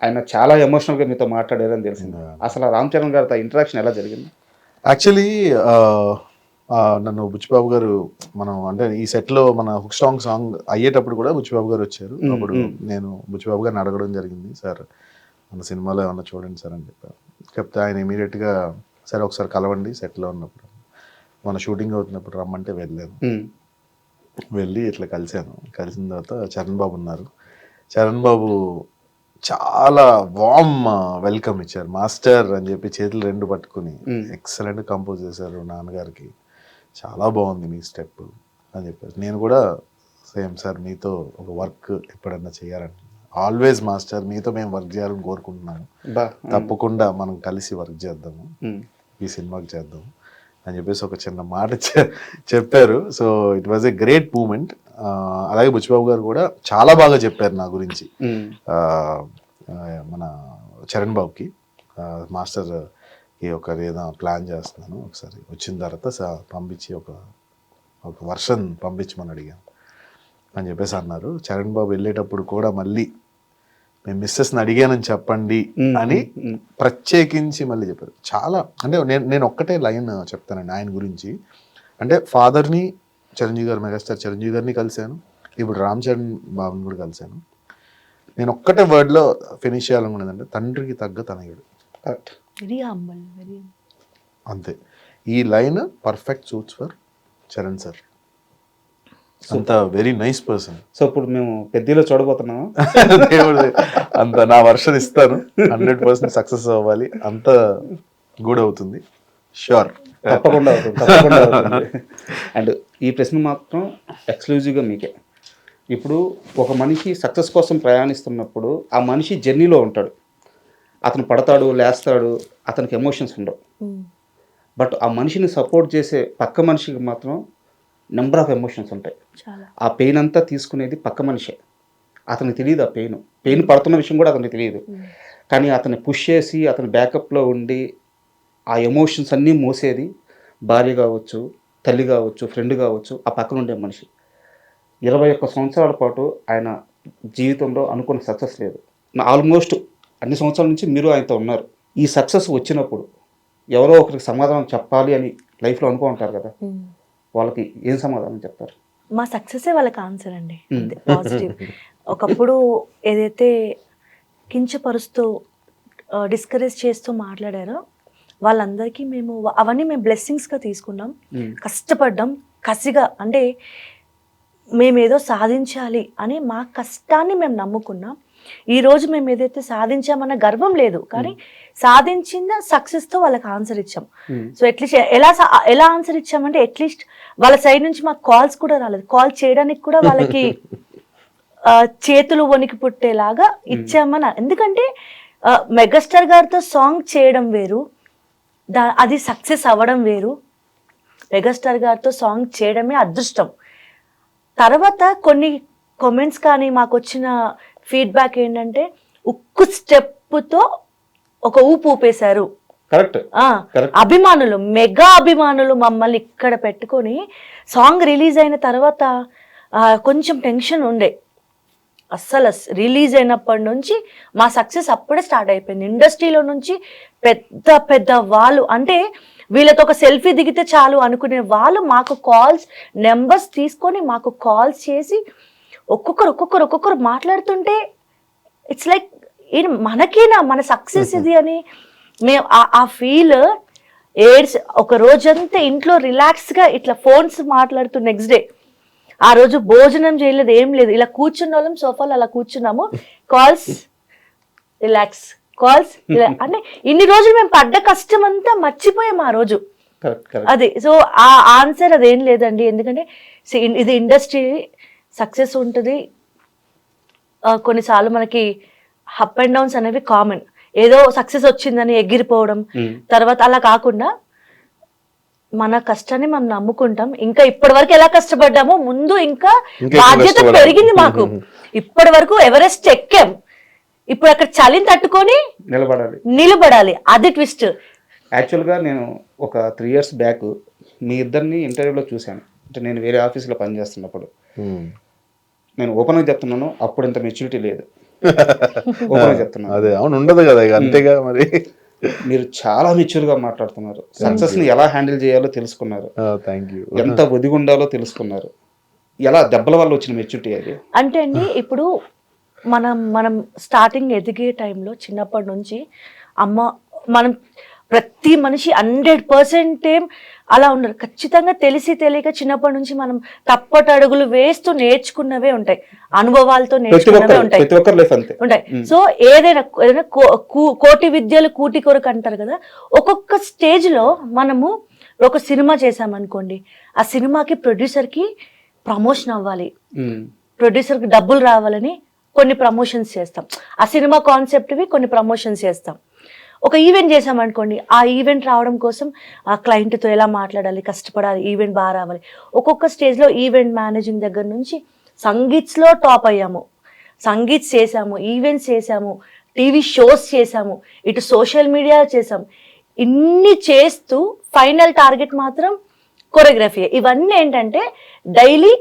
ఆయన చాలా ఎమోషనల్ గా మీతో మాట్లాడారని తెలిసింది. అసలు ఆ రామ్ చరణ్ గారితో ఇంటరాక్షన్ ఎలా జరిగింది? యాక్చువల్లీ నన్ను బుచ్చిబాబు గారు, మనం అంటే ఈ సెట్ లో మన హుక్ సాంగ్ అయ్యేటప్పుడు కూడా బుచ్చిబాబు గారు వచ్చారు. అప్పుడు నేను బుచ్చిబాబు గారిని అడగడం జరిగింది, సార్ మన సినిమాలో ఏమన్నా చూడండి సార్ అని చెప్పారు. చెప్తే ఆయన ఇమీడియట్ గా సరే ఒకసారి కలవండి సెట్లో ఉన్నప్పుడు, మన షూటింగ్ అవుతున్నప్పుడు రమ్మంటే వెళ్ళాను. వెళ్ళి ఇట్లా కలిశాను. కలిసిన తర్వాత చరణ్ బాబు ఉన్నారు. చరణ్ బాబు చాలా వామ్ వెల్కమ్ ఇచ్చారు. మాస్టర్ అని చెప్పి చేతులు రెండు పట్టుకుని ఎక్సలెంట్ కంపోజ్ చేశారు నాన్నగారికి, చాలా బాగుంది మీ స్టెప్ అని చెప్పారు. నేను కూడా సేమ్ సార్, మీతో ఒక వర్క్ ఎప్పుడన్నా చేయాలని, ఆల్వేస్ మాస్టర్ మీతో మేము వర్క్ చేయాలని కోరుకుంటున్నాము, తప్పకుండా మనం కలిసి వర్క్ చేద్దాము, ఈ సినిమాకి చేద్దాము అని చెప్పేసి ఒక చిన్న మాట చెప్పారు. So it was a great moment. అలాగే బుచ్చిబాబు గారు కూడా చాలా బాగా చెప్పారు నా గురించి, మన చరణ్ బాబుకి. మాస్టర్ ఒక ఏదో ప్లాన్ చేస్తున్నాను, ఒకసారి వచ్చిన తర్వాత పంపించి ఒక వర్షన్ పంపించమని అడిగాను అని చెప్పేసి అన్నారు. చరణ్ బాబు వెళ్ళేటప్పుడు కూడా మళ్ళీ మేము మిస్సెస్ని అడిగానని చెప్పండి అని ప్రత్యేకించి మళ్ళీ చెప్పారు. చాలా అంటే నేను ఒక్కటే లైన్ చెప్తానండి ఆయన గురించి. అంటే ఫాదర్ని, చిరంజీవి గారు, మెగాస్టార్ చిరంజీవి గారిని కలిశాను, ఇప్పుడు రామ్ చరణ్ బాబుని కూడా కలిశాను. నేను ఒక్కటే వర్డ్లో ఫినిష్ చేయాలనుకునేదంటే తండ్రికి తగ్గ తనయుడు. అంతే. ఈ line perfect suits for Charan sir. అంత వెరీ నైస్ పర్సన్. సో ఇప్పుడు మేము పెద్దలో చూడబోతున్నాము. దేవుడు అంత నా వర్షన్ ఇస్తాను, 100% సక్సెస్ అవ్వాలి, అంత గుడ్ అవుతుంది, ష్యూర్, తప్పకుండా అవుతుంది, తప్పకుండా అవుతుంది. అండ్ ఈ ప్రశ్న మాత్రం ఎక్స్క్లూజివ్గా మీకే. ఇప్పుడు ఒక మనిషి సక్సెస్ కోసం ప్రయాణిస్తున్నప్పుడు ఆ మనిషి జర్నీలో ఉంటాడు, అతను పడతాడు, లేస్తాడు, అతనికి ఎమోషన్స్ ఉండవు. బట్ ఆ మనిషిని సపోర్ట్ చేసే పక్క మనిషికి మాత్రం నెంబర్ ఆఫ్ ఎమోషన్స్ ఉంటాయి. ఆ పెయిన్ అంతా తీసుకునేది పక్క మనిషే. అతనికి తెలియదు ఆ పెయిన్ పడుతున్న విషయం కూడా అతనికి తెలియదు. కానీ అతన్ని పుష్ చేసి అతని బ్యాకప్లో ఉండి ఆ ఎమోషన్స్ అన్నీ మోసేది భార్య కావచ్చు, తల్లి కావచ్చు, ఫ్రెండ్ కావచ్చు, ఆ పక్కన ఉండే మనిషి. 21 సంవత్సరాల పాటు ఆయన జీవితంలో అనుకున్న సక్సెస్ లేదు. ఆల్మోస్ట్ అన్ని సంవత్సరాల నుంచి మీరు ఆయనతో ఉన్నారు. ఈ సక్సెస్ వచ్చినప్పుడు ఎవరో ఒకరికి సమాధానం చెప్పాలి అని లైఫ్లో అనుకో ఉంటారు కదా, వాళ్ళకి ఏం సమాధానం చెప్తారు? మా సక్సెసే వాళ్ళకి ఆన్సర్ అండి. పాజిటివ్. ఒకప్పుడు ఏదైతే కించపరుస్తూ డిస్కరేజ్ చేస్తూ మాట్లాడారో వాళ్ళందరికీ అవన్నీ మేము బ్లెస్సింగ్స్గా తీసుకున్నాం. కష్టపడ్డాం కసిగా, అంటే మేమేదో సాధించాలి అని మా కష్టాన్ని మేము నమ్ముకున్నాం. ఈరోజు మేము ఏదైతే సాధించామన్న గర్వం లేదు, కానీ సాధించిన సక్సెస్తో వాళ్ళకి ఆన్సర్ ఇచ్చాం. సో అట్లీస్ట్ ఎలా ఆన్సర్ ఇచ్చామంటే, అట్లీస్ట్ వాళ్ళ సైడ్ నుంచి మాకు కాల్స్ కూడా రాలేదు. కాల్ చేయడానికి కూడా వాళ్ళకి చేతులు వణికి పుట్టేలాగా ఇచ్చామని. ఎందుకంటే మెగాస్టార్ గారితో సాంగ్ చేయడం వేరు, అది సక్సెస్ అవ్వడం వేరు. మెగాస్టార్ గారితో సాంగ్ చేయడమే అదృష్టం. తర్వాత కొన్ని కామెంట్స్ కానీ మాకు వచ్చిన ఫీడ్బ్యాక్ ఏంటంటే, ఉక్కు స్టెప్తో ఒక ఊపేశారు. అభిమానులు, మెగా అభిమానులు మమ్మల్ని ఇక్కడ పెట్టుకొని సాంగ్ రిలీజ్ అయిన తర్వాత కొంచెం టెన్షన్ ఉండే. అస్సలు రిలీజ్ అయినప్పటి నుంచి మా సక్సెస్ అప్పుడే స్టార్ట్ అయిపోయింది. ఇండస్ట్రీలో నుంచి పెద్ద పెద్ద వాళ్ళు, అంటే వీళ్ళతో ఒక సెల్ఫీ దిగితే చాలు అనుకునే వాళ్ళు మాకు కాల్స్ నెంబర్స్ తీసుకొని మాకు కాల్స్ చేసి ఒక్కొక్కరు మాట్లాడుతుంటే ఇట్స్ లైక్ మనకేనా మన సక్సెస్ ఇది అని మేము ఆ ఫీల్ ఒక రోజంతా ఇంట్లో రిలాక్స్గా ఇట్లా ఫోన్స్ మాట్లాడుతూ, నెక్స్ట్ డే ఆ రోజు భోజనం చేయలేదు, ఏం లేదు, ఇలా కూర్చున్న వాళ్ళం సోఫాలో అలా కూర్చున్నాము, కాల్స్ రిలాక్స్, కాల్స్ అంటే ఇన్ని రోజులు మేము పడ్డ కష్టం అంతా మర్చిపోయాం ఆ రోజు. అది సో ఆ ఆన్సర్ అదేం లేదండి. ఎందుకంటే ఇది ఇండస్ట్రీ, సక్సెస్ ఉంటుంది, కొన్నిసార్లు మనకి అప్ అండ్ డౌన్స్ అనేవి కామన్. ఏదో సక్సెస్ వచ్చిందని ఎగిరిపోవడం, తర్వాత అలా కాకుండా మన కష్టాన్ని మనం నమ్ముకుంటాం. ఇంకా ఇప్పటి వరకు ఎలా కష్టపడ్డామో ముందు ఇంకా ఇంకా బాధ్యత కష్టపడాలి. పెరిగింది మాకు. ఇప్పటి వరకు ఎవరెస్ట్ ఎక్కాం, ఇప్పుడు అక్కడ చలిని తట్టుకొని నిలబడాలి. అది ట్విస్ట్. యాక్చువల్గా నేను ఒక 3 years బ్యాక్ మీ ఇద్దరిని ఇంటర్వ్యూలో చూశాను. అంటే నేను వేరే ఆఫీస్లో పనిచేస్తున్నప్పుడు. నేను ఓపెన్గా చెప్తున్నాను, అప్పుడు ఇంత మెచ్యూరిటీ లేదు. ఓపెన్గా చెప్తున్నాను. అదే అవును, ఉండదు కదా ఇక, అంతేగా మరి. మీరు చాలా మెచ్యూర్గా మాట్లాడుతున్నారు. సక్సెస్ని ఎలా హ్యాండిల్ చేయాలో తెలుసుకున్నారు. Thank you. ఎంత ఒదిగి ఉండాలో తెలుసుకున్నారు. ఎలా దెబ్బల వల్ల వచ్చిన మెచ్యూరిటీ అది? అంటే అండి, ఇప్పుడు మనం స్టార్టింగ్ ఎదిగే టైంలో చిన్నప్పటి నుంచి మనం ప్రతి మనిషి 100% ఏం అలా ఉండరు. ఖచ్చితంగా తెలిసి తెలియక చిన్నప్పటి నుంచి మనం తప్పటడుగులు వేస్తూ నేర్చుకున్నవే ఉంటాయి, అనుభవాలతో నేర్చుకున్నవే ఉంటాయి. సో ఏదైనా కోటి విద్యలు కూటి కొరకు అంటారు కదా. ఒక్కొక్క స్టేజ్ లో మనము ఒక సినిమా చేసామనుకోండి, ఆ సినిమాకి ప్రొడ్యూసర్కి ప్రమోషన్ అవ్వాలి, ప్రొడ్యూసర్కి డబ్బులు రావాలని కొన్ని ప్రమోషన్స్ చేస్తాం. ఆ సినిమా కాన్సెప్ట్వి కొన్ని ప్రమోషన్స్ చేస్తాం. ఒక ఈవెంట్ చేసామనుకోండి, ఆ ఈవెంట్ రావడం కోసం ఆ క్లయింట్తో ఎలా మాట్లాడాలి, కష్టపడాలి, ఈవెంట్ బాగా రావాలి. ఒక్కొక్క స్టేజ్లో ఈవెంట్ మేనేజింగ్ దగ్గర నుంచి సంగీత్స్లో టాప్ అయ్యాము, సంగీత్స్ చేసాము, ఈవెంట్స్ చేసాము, టీవీ షోస్ చేసాము, ఇటు సోషల్ మీడియా చేసాము. ఇన్ని చేస్తూ ఫైనల్ టార్గెట్ మాత్రం కొరియోగ్రఫీ. ఇవన్నీ ఏంటంటే డైలీ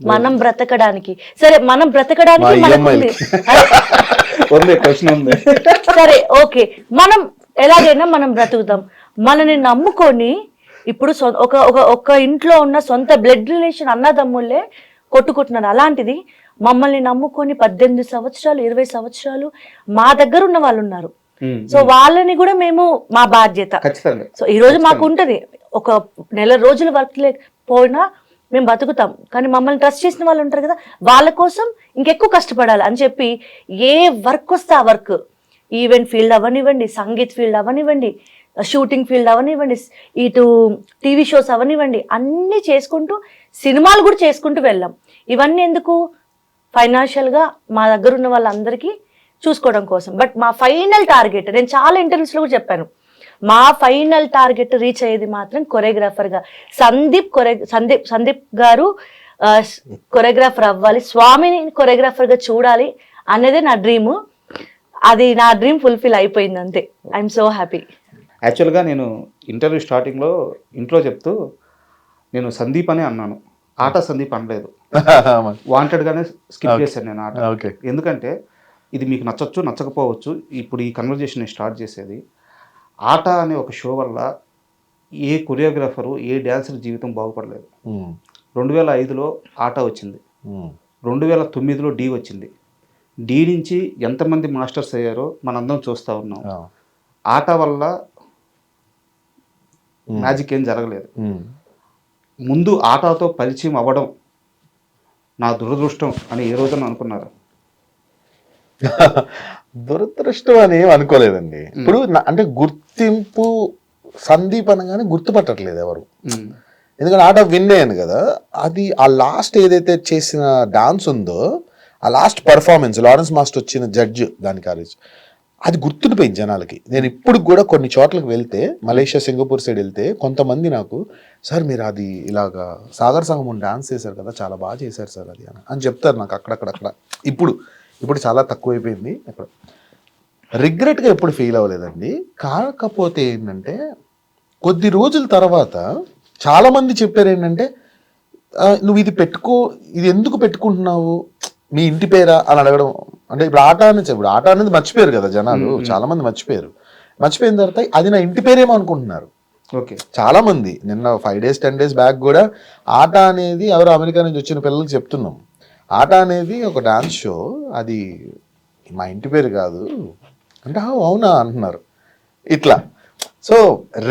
మనం బ్రతకడానికి. సరే, మనం బ్రతకడానికి సరే ఓకే, మనం ఎలాగైనా మనం బ్రతుకుతాం. మనని నమ్ముకొని ఇప్పుడు ఒక ఇంట్లో ఉన్న సొంత బ్లడ్ రిలేషన్ అన్నదమ్ముళ్ళే కొట్టుకుంటున్నారు. అలాంటిది మమ్మల్ని నమ్ముకొని 18 సంవత్సరాలు 20 సంవత్సరాలు మా దగ్గర ఉన్న వాళ్ళు ఉన్నారు. సో వాళ్ళని కూడా మేము మా బాధ్యత. సో ఈ రోజు మాకు ఉంటది, ఒక నెల రోజులు వర్క్ లేకపోయినా మేము బతుకుతాం. కానీ మమ్మల్ని ట్రస్ట్ చేసిన వాళ్ళు ఉంటారు కదా, వాళ్ళ కోసం ఇంకెక్కువ కష్టపడాలి అని చెప్పి ఏ వర్క్ వస్తే ఆ వర్క్, ఈవెంట్ ఫీల్డ్ అవనివ్వండి, సంగీత్ ఫీల్డ్ అవనివ్వండి, షూటింగ్ ఫీల్డ్ అవనివ్వండి, ఇటు టీవీ షోస్ అవనివ్వండి, అన్నీ చేసుకుంటూ సినిమాలు కూడా చేసుకుంటూ వెళ్ళాం. ఇవన్నీ ఎందుకు? ఫైనాన్షియల్గా మా దగ్గర ఉన్న వాళ్ళందరికీ చూసుకోవడం కోసం. బట్ మా ఫైనల్ టార్గెట్, నేను చాలా ఇంటర్వ్యూస్లో కూడా చెప్పాను, మా ఫైనల్ టార్గెట్ రీచ్ అయ్యేది మాత్రం కొరియోగ్రాఫర్గా. సందీప్ గారు కొరియోగ్రాఫర్ అవ్వాలి, స్వామిని కొరియోగ్రాఫర్గా చూడాలి అనేది నా డ్రీము. అది నా డ్రీమ్ ఫుల్ఫిల్ అయిపోయింది, అంతే. I'm so happy. యాక్చువల్గా నేను ఇంటర్వ్యూ స్టార్టింగ్లో ఇంట్లో చెప్తూ నేను సందీప్ అనే అన్నాను, ఆట సందీప్ అనలేదు. వాంటెడ్గానే స్కిప్ చేశాను నేను ఆట. ఎందుకంటే ఇది మీకు నచ్చచ్చు నచ్చకపోవచ్చు, ఇప్పుడు ఈ కన్వర్జేషన్ స్టార్ట్ చేసేది ఆట అనే ఒక షో వల్ల ఏ కొరియోగ్రాఫరు ఏ డ్యాన్సర్ జీవితం బాగుపడలేదు. 2005లో ఆట వచ్చింది, 2009లో డి వచ్చింది. డి నుంచి ఎంతమంది మాస్టర్స్ అయ్యారో మనందరం చూస్తూ ఉన్నాం. ఆట వల్ల మ్యాజిక్ ఏం జరగలేదు. ముందు ఆటతో పరిచయం అవ్వడం నా దురదృష్టం అని ఏ రోజున అనుకున్నారు? దురదృష్టం అని ఏం అనుకోలేదండి. ఇప్పుడు అంటే గుర్తింపు సందీప్ అనగానే గుర్తుపట్టట్లేదు ఎవరు. ఎందుకంటే ఆట విన్ అయ్యాను కదా, అది ఆ లాస్ట్ ఏదైతే చేసిన డాన్స్ ఉందో, ఆ లాస్ట్ పర్ఫార్మెన్స్, లారెన్స్ మాస్టర్ వచ్చిన జడ్జ్ దానికి అది గుర్తుండిపోయింది జనాలకి. నేను ఇప్పుడు కూడా కొన్ని చోట్లకు వెళ్తే, మలేషియా సింగపూర్ సైడ్ వెళ్తే కొంతమంది నాకు, సార్ మీరు అది ఇలాగా సాగర్ సంగమం డాన్స్ చేశారు కదా, చాలా బాగా చేశారు సార్ అది అని చెప్తారు నాకు అక్కడక్కడ. ఇప్పుడు చాలా తక్కువైపోయింది. అక్కడ రిగ్రెట్గా ఎప్పుడు ఫీల్ అవ్వలేదండి. కాకపోతే ఏంటంటే కొద్ది రోజుల తర్వాత చాలామంది చెప్పారు ఏంటంటే, నువ్వు ఇది పెట్టుకో, ఇది ఎందుకు పెట్టుకుంటున్నావు, మీ ఇంటి పేరా అని అడగడం. అంటే ఇప్పుడు ఆట అనేది మర్చిపోయారు కదా జనాలు, చాలామంది మర్చిపోయిన తర్వాత అది నా ఇంటి పేరేమో అనుకుంటున్నారు. ఓకే, చాలా మంది నిన్న 5 days 10 days బ్యాక్ కూడా ఆట అనేది ఎవరో అమెరికా నుంచి వచ్చిన పిల్లలకి చెప్తున్నాం, ఆట అనేది ఒక డాన్స్ షో, అది మా ఇంటి పేరు కాదు అంటే అవునా అంటున్నారు ఇట్లా. సో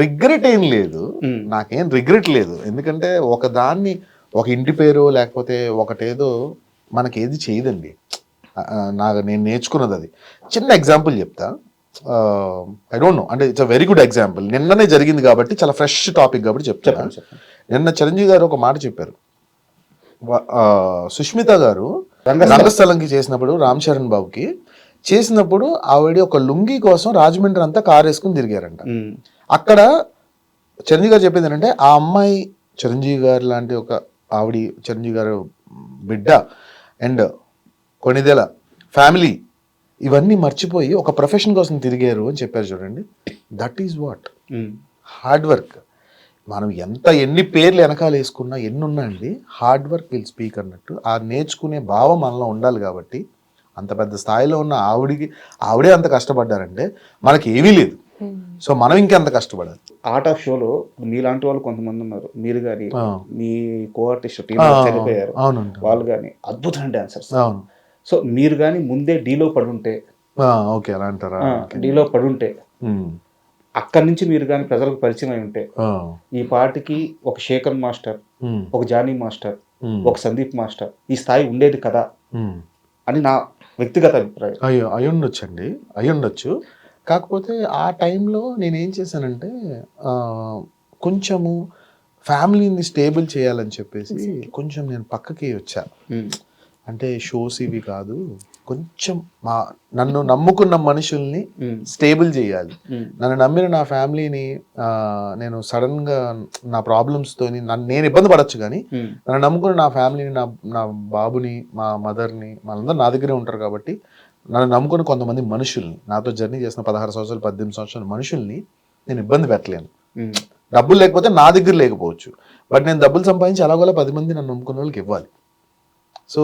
రిగ్రెట్ ఏం లేదు, నాకేం రిగ్రెట్ లేదు. ఎందుకంటే ఒక ఇంటి పేరు లేకపోతే ఒకటేదో మనకేది చేయదండి. నేను నేర్చుకున్నది అది. చిన్న ఎగ్జాంపుల్ చెప్తా, ఐ డోంట్ నో, అంటే it's a very good example. నిన్ననే జరిగింది కాబట్టి చాలా ఫ్రెష్ టాపిక్ కాబట్టి చెప్తాను. నిన్న చిరంజీవి గారు ఒక మాట చెప్పారు, సుష్మిత గారు రంగస్థలంకి చేసినప్పుడు, రామ్ చరణ్ బాబుకి చేసినప్పుడు ఆవిడ ఒక లుంగి కోసం రాజమండ్రి అంతా కారు వేసుకుని తిరిగారంట. అక్కడ చిరంజీవి గారు చెప్పింది ఏంటంటే ఆ అమ్మాయి చిరంజీవి గారు లాంటి ఒక ఆవిడ, చిరంజీవి గారు బిడ్డ అండ్ కొణిదెల ఫ్యామిలీ ఇవన్నీ మర్చిపోయి ఒక ప్రొఫెషన్ కోసం తిరిగారు అని చెప్పారు చూడండి. That is what hard work. మనం ఎన్ని పేర్లు వెనకాల వేసుకున్నా ఎన్ని ఉన్నా అండి, హార్డ్ వర్క్ విల్ స్పీక్ అన్నట్టు ఆ నేర్చుకునే భావం మనలో ఉండాలి. కాబట్టి అంత పెద్ద స్థాయిలో ఉన్న ఆవిడే అంత కష్టపడ్డారంటే మనకి ఏమీ లేదు. సో మనం ఇంకెంత కష్టపడాలి. ఆర్ట్ ఆఫ్ షోలో మీలాంటి వాళ్ళు కొంతమంది ఉన్నారు. మీరు కానీ మీ కో ఆర్టిస్ట్ టీం చనిపోయారు, వాళ్ళు కానీ అద్భుతమైన డాన్సర్స్. అవును. సో మీరు కానీ ముందే డీలో పడుంటే, ఓకే అలా అంటారా, డీలో పడుంటే అక్కడి నుంచి మీరు కానీ ప్రజలకు పరిచయం అయి ఉంటే ఈ పాటికి ఒక శేఖర్ మాస్టర్, ఒక జానీ మాస్టర్, ఒక సందీప్ మాస్టర్ ఈ స్థాయి ఉండేది కదా అని నా వ్యక్తిగత అభిప్రాయం. అయ్యుండొచ్చు. కాకపోతే ఆ టైంలో నేనేం చేశానంటే కొంచెము ఫ్యామిలీని స్టేబుల్ చేయాలని చెప్పేసి కొంచెం నేను పక్కకి వచ్చా. అంటే షోస్ ఇవి కాదు, కొంచెం నన్ను నమ్ముకున్న మనుషుల్ని స్టేబుల్ చేయాలి. నన్ను నమ్మిన నా ఫ్యామిలీని నేను సడన్గా నా ప్రాబ్లమ్స్తోని నేను ఇబ్బంది పడచ్చు, కానీ నన్ను నమ్ముకున్న నా ఫ్యామిలీని, నా బాబుని, మా మదర్ని, వాళ్ళందరూ నా దగ్గరే ఉంటారు. కాబట్టి నన్ను నమ్ముకున్న కొంతమంది మనుషుల్ని, నాతో జర్నీ చేసిన 16 సంవత్సరాలు 18 సంవత్సరాల మనుషుల్ని నేను ఇబ్బంది పెట్టలేను. డబ్బులు లేకపోతే నా దగ్గర లేకపోవచ్చు, బట్ నేను డబ్బులు సంపాదించి అలాగోలా 10 మంది నన్ను నమ్ముకున్న వాళ్ళకి ఇవ్వాలి. సో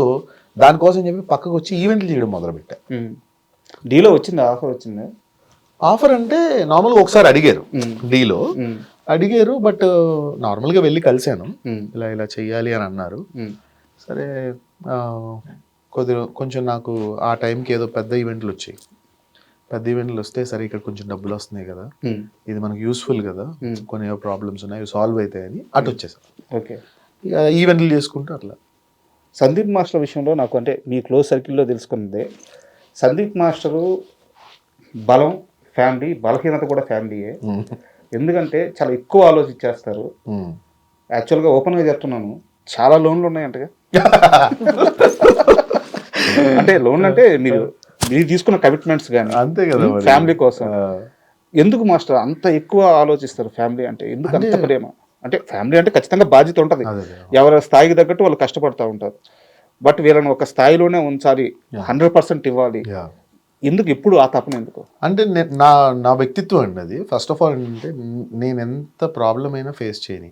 దానికోసం చెప్పి పక్కకు వచ్చి ఈవెంట్లు చేయడం మొదలుపెట్టా. డీలో వచ్చింది ఆఫర్ వచ్చింది. ఆఫర్ అంటే నార్మల్గా ఒకసారి అడిగారు, డీలో అడిగారు, బట్ నార్మల్గా వెళ్ళి కలిశాను. ఇలా చెయ్యాలి అని అన్నారు. సరే కొంచెం నాకు ఆ టైంకి ఏదో పెద్ద ఈవెంట్లు వచ్చాయి. పెద్ద ఈవెంట్లు వస్తే సరే ఇక్కడ కొంచెం డబ్బులు వస్తున్నాయి కదా, ఇది మనకు యూస్ఫుల్ కదా, కొన్ని ప్రాబ్లమ్స్ ఉన్నాయి సాల్వ్ అవుతాయని అటు వచ్చేసాను. ఓకే, ఇక ఈవెంట్లు చేసుకుంటూ అట్లా. సందీప్ మాస్టర్ విషయంలో నాకు అంటే మీ క్లోజ్ సర్కిల్లో తెలుసుకున్నదే, సందీప్ మాస్టరు బలం ఫ్యామిలీ, బలహీనత కూడా ఫ్యామిలీయే. ఎందుకంటే చాలా ఎక్కువ ఆలోచించేస్తారు. యాక్చువల్గా ఓపెన్గా చెప్తున్నాను, చాలా లోన్లు ఉన్నాయంటగా. అంటే లోన్ అంటే మీరు తీసుకున్న కమిట్మెంట్స్ కానీ అంతే కదా ఫ్యామిలీ కోసం. ఎందుకు మాస్టర్ అంత ఎక్కువ ఆలోచిస్తారు ఫ్యామిలీ అంటే? ఎందుకు అంత ప్రేమ? అంటే ఫ్యామిలీ అంటే ఖచ్చితంగా బాధ్యత ఉంటుంది, ఎవరి స్థాయికి తగ్గట్టు వాళ్ళు కష్టపడుతూ ఉంటారు. బట్ వీళ్ళని ఒక స్థాయిలోనే ఉంచాలి, 100% ఇవ్వాలి. ఎందుకు ఎప్పుడు ఆ తపన ఎందుకు? అంటే నా వ్యక్తిత్వం అండి అది. ఫస్ట్ ఆఫ్ ఆల్ ఏంటంటే నేను ఎంత ప్రాబ్లం అయినా ఫేస్ చేయని,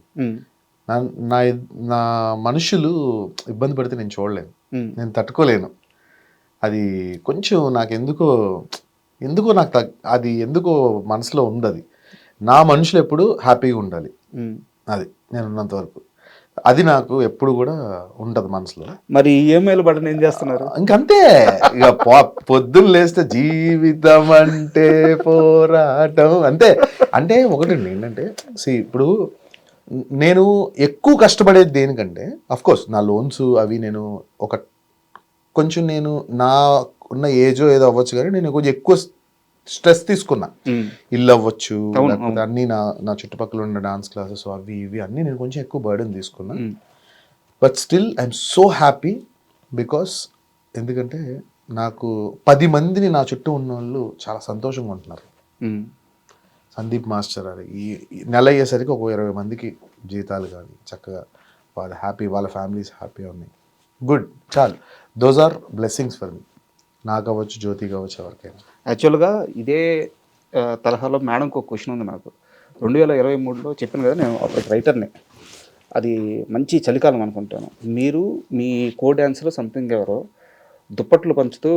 నా మనుషులు ఇబ్బంది పడితే నేను చూడలేను, నేను తట్టుకోలేను. అది కొంచెం నాకు ఎందుకో నాకు అది ఎందుకో మనసులో ఉంది. అది నా మనుషులు ఎప్పుడు హ్యాపీగా ఉండాలి, అది నేను ఉన్నంత వరకు అది నాకు ఎప్పుడు కూడా ఉంటది మనసులో. మరి ఈఎంఐలు బటన్ ఏం చేస్తున్నారు? ఇంకంతే, ఇక పొద్దున్న లేస్తే జీవితం అంటే పోరాటం అంతే. అంటే ఒకటి ఏంటంటే ఇప్పుడు నేను ఎక్కువ కష్టపడేది దేనికంటే, అఫ్కోర్స్ నా లోన్స్ అవి నేను కొంచెం నేను నా ఉన్న ఏజో ఏదో అవ్వచ్చు, కానీ నేను కొంచెం ఎక్కువ స్ట్రెస్ తీసుకున్నా. ఇల్లు అవ్వచ్చు, అన్ని నా చుట్టుపక్కల ఉన్న డాన్స్ క్లాసెస్ అవి ఇవి అన్నీ నేను కొంచెం ఎక్కువ బర్డెన్ తీసుకున్నా. But still I'm so happy because ఎందుకంటే నాకు 10 మందిని నా చుట్టూ ఉన్న వాళ్ళు చాలా సంతోషంగా ఉంటున్నారు. సందీప్ మాస్టర్ అని ఈ నెల అయ్యేసరికి ఒక 20 మందికి జీతాలు కానీ చక్కగా వాళ్ళు హ్యాపీ, వాళ్ళ ఫ్యామిలీస్ హ్యాపీగా ఉన్నాయి. గుడ్, చాలు. Those are blessings for me. నాకు అవ్వచ్చు, జ్యోతి కావచ్చు, ఎవరికైనా. యాక్చువల్గా ఇదే తరహాలో మేడంకి ఒక క్వశ్చన్ ఉంది నాకు. 2023లో చెప్పాను కదా, నేను అప్పటికి రైటర్ని. అది మంచి చలికాలం అనుకుంటాను. మీరు మీ కో డ్యాన్స్లో సంథింగ్ ఎవరో దుప్పట్లు పంచుతూ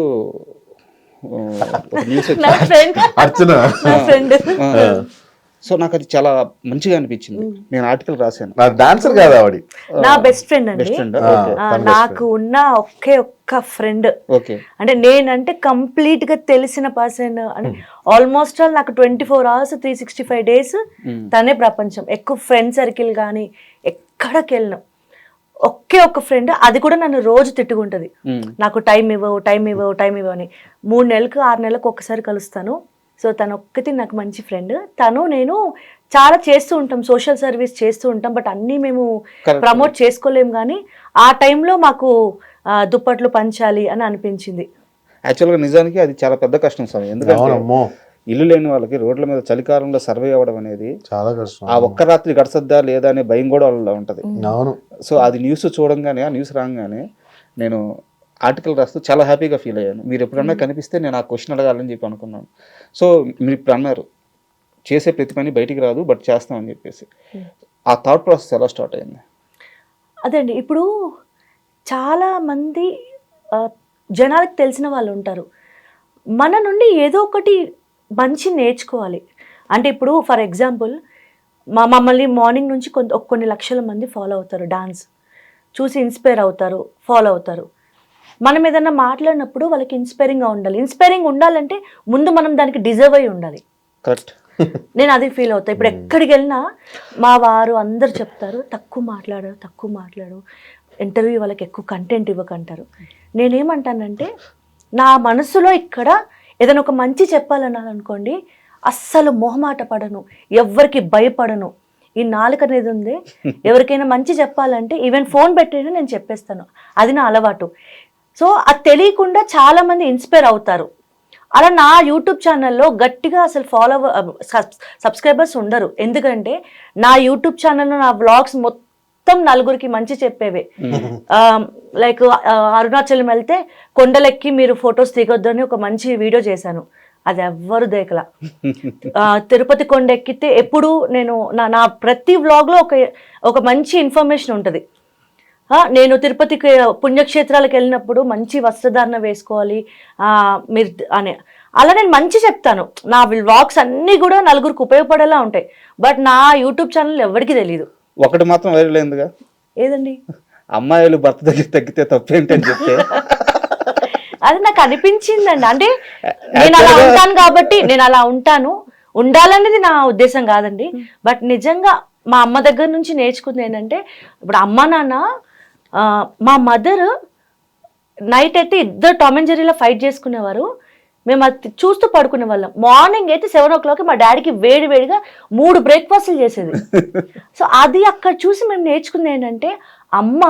న్యూస్ అర్చన. సో నాకు అది చాలా మంచిగా అనిపించింది. నేను ఆర్టికల్ రాశాను. నా డాన్సర్ కాదు ఆవిడ, నా బెస్ట్ ఫ్రెండ్ అండి. నాకు ఉన్న ఒక్క ఫ్రెండ్. అంటే నేనంటే కంప్లీట్ గా తెలిసిన పర్సన్. అంటే ఆల్మోస్ట్ ఆల్ నాకు 24 hours 365 days తనే ప్రపంచం. ఎక్కువ ఫ్రెండ్ సర్కిల్ కానీ ఎక్కడికి వెళ్ళినా ఒక్క ఫ్రెండ్, అది కూడా నన్ను రోజు తిట్టుకుంటది, నాకు టైం ఇవ్వవు అని. 3 నెలలకు 6 నెలలకు ఒక్కసారి కలుస్తాను. సో తను ఒక్కటి నాకు మంచి ఫ్రెండ్. తను నేను చాలా చేస్తూ ఉంటాం, సోషల్ సర్వీస్ చేస్తూ ఉంటాం, బట్ అన్నీ మేము ప్రమోట్ చేసుకోలేము. కానీ ఆ టైంలో మాకు దుప్పట్లు పంచాలి అని అనిపించింది. యాక్చువల్గా నిజానికి అది చాలా పెద్ద కష్టం సార్. ఎందుకంటే ఇల్లు లేని వాళ్ళకి రోడ్ల మీద చలికాలంలో సర్వే అవ్వడం అనేది చాలా కష్టం. ఆ ఒక్క రాత్రి గడసద్దా లేదా అనే భయం కూడా వాళ్ళలో ఉంటుంది. అవును. సో అది న్యూస్ చూడంగానే, ఆ న్యూస్ రాగానే నేను ఆర్టికల్ రాస్తూ చాలా హ్యాపీగా ఫీల్ అయ్యాను. మీరు ఎప్పుడన్నా కనిపిస్తే నేను ఆ క్వశ్చన్ అడగాలని చెప్పి అనుకున్నాను. సో మీరు ఇప్పుడు అన్నారు చేసే ప్రతి పని బయటికి రాదు బట్ చేస్తామని చెప్పేసి, ఆ థాట్ ప్రాసెస్ ఎలా స్టార్ట్ అయింది? అదండి, ఇప్పుడు చాలామంది జనాలకు తెలిసిన వాళ్ళు ఉంటారు, మన నుండి ఏదో ఒకటి మంచి నేర్చుకోవాలి. అంటే ఇప్పుడు ఫర్ ఎగ్జాంపుల్ మమ్మల్ని మార్నింగ్ నుంచి కొన్ని లక్షల మంది ఫాలో అవుతారు, డాన్స్ చూసి ఇన్స్పైర్ అవుతారు, ఫాలో అవుతారు. మనం ఏదన్నా మాట్లాడినప్పుడు వాళ్ళకి ఇన్స్పైరింగ్గా ఉండాలి. ఇన్స్పైరింగ్ ఉండాలంటే ముందు మనం దానికి డిజర్వ్ అయి ఉండాలి. కరెక్ట్. నేను అది ఫీల్ అవుతాను. ఇప్పుడు ఎక్కడికి వెళ్ళినా మా వారు అందరు చెప్తారు, తక్కువ మాట్లాడు, ఇంటర్వ్యూ వాళ్ళకి ఎక్కువ కంటెంట్ ఇవ్వకంటారు. నేనేమంటానంటే నా మనసులో ఇక్కడ ఏదైనా ఒక మంచి చెప్పాలన్నానుకోండి, అస్సలు మొహమాట పడను, ఎవ్వరికి భయపడను. ఈ నాలుక అనేది ఉంది, ఎవరికైనా మంచి చెప్పాలంటే ఈవెన్ ఫోన్ పెట్టైనా నేను చెప్పేస్తాను. అది నా అలవాటు. సో అది తెలియకుండా చాలామంది ఇన్స్పైర్ అవుతారు. అలా నా యూట్యూబ్ ఛానల్లో గట్టిగా అసలు సబ్స్క్రైబర్స్ ఉండరు. ఎందుకంటే నా యూట్యూబ్ ఛానల్లో నా వ్లాగ్స్ మొత్తం నలుగురికి మంచి చెప్పేవే. లైక్ అరుణాచలం వెళ్తే కొండలెక్కి మీరు ఫొటోస్ దిగొద్దని ఒక మంచి వీడియో చేశాను, అది ఎవ్వరు దేకలా. తిరుపతి కొండ ఎక్కితే ఎప్పుడు నేను నా ప్రతి వ్లాగ్లో ఒక మంచి ఇన్ఫర్మేషన్ ఉంటుంది. నేను తిరుపతికి పుణ్యక్షేత్రాలకు వెళ్ళినప్పుడు మంచి వస్త్రధారణ వేసుకోవాలి మీరు అని, అలా నేను మంచి చెప్తాను. నా వ్లాగ్స్ అన్నీ కూడా నలుగురికి ఉపయోగపడేలా ఉంటాయి. బట్ నా యూట్యూబ్ ఛానల్ ఎవరికి తెలియదు. ఒకటి మాత్రం వైరల్ అయిందిగా, ఏదండి? అమ్మాయిలు భర్త దగ్గర తగ్గితే తప్పేంటని చెప్తే అది నాకు అనిపించిందండి. అంటే నేను అలా ఉంటాను కాబట్టి నేను అలా ఉంటాను, ఉండాలనేది నా ఉద్దేశం కాదండి. బట్ నిజంగా మా అమ్మ దగ్గర నుంచి నేర్చుకుంది ఏంటంటే, ఇప్పుడు అమ్మ నాన్న మా మదర్ నైట్ అయితే ఇద్దరు టామ్ అండ్ జెర్రీలో ఫైట్ చేసుకునేవారు, మేము అది చూస్తూ పడుకునే వాళ్ళం. మార్నింగ్ అయితే 7 o'clock మా డాడీకి వేడిగా 3 బ్రేక్ఫాస్ట్లు చేసేది. సో అది అక్కడ చూసి మేము నేర్చుకుంది ఏంటంటే, అమ్మ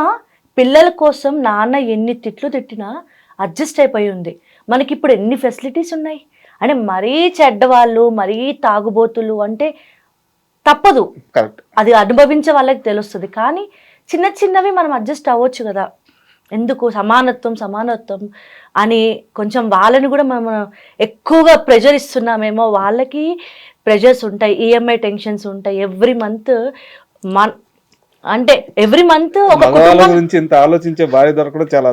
పిల్లల కోసం నాన్న ఎన్ని తిట్లు తిట్టినా అడ్జస్ట్ అయిపోయి ఉంది. మనకి ఇప్పుడు ఎన్ని ఫెసిలిటీస్ ఉన్నాయి. అంటే మరీ చెడ్డవాళ్ళు, మరీ తాగుబోతులు అంటే తప్పదు, అది అనుభవించే వాళ్ళకి తెలుస్తుంది. కానీ చిన్న చిన్నవి మనం అడ్జస్ట్ అవ్వచ్చు కదా. ఎందుకు సమానత్వం అని కొంచెం వాళ్ళని కూడా మనం ఎక్కువగా ప్రెషర్ ఇస్తున్నామేమో. వాళ్ళకి ప్రెషర్స్ ఉంటాయి, ఈఎంఐ టెన్షన్స్ ఉంటాయి. ఎవ్రీ మంత్ ఒక గురించి ఇంత ఆలోచించే భార్య దొరకడం చాలా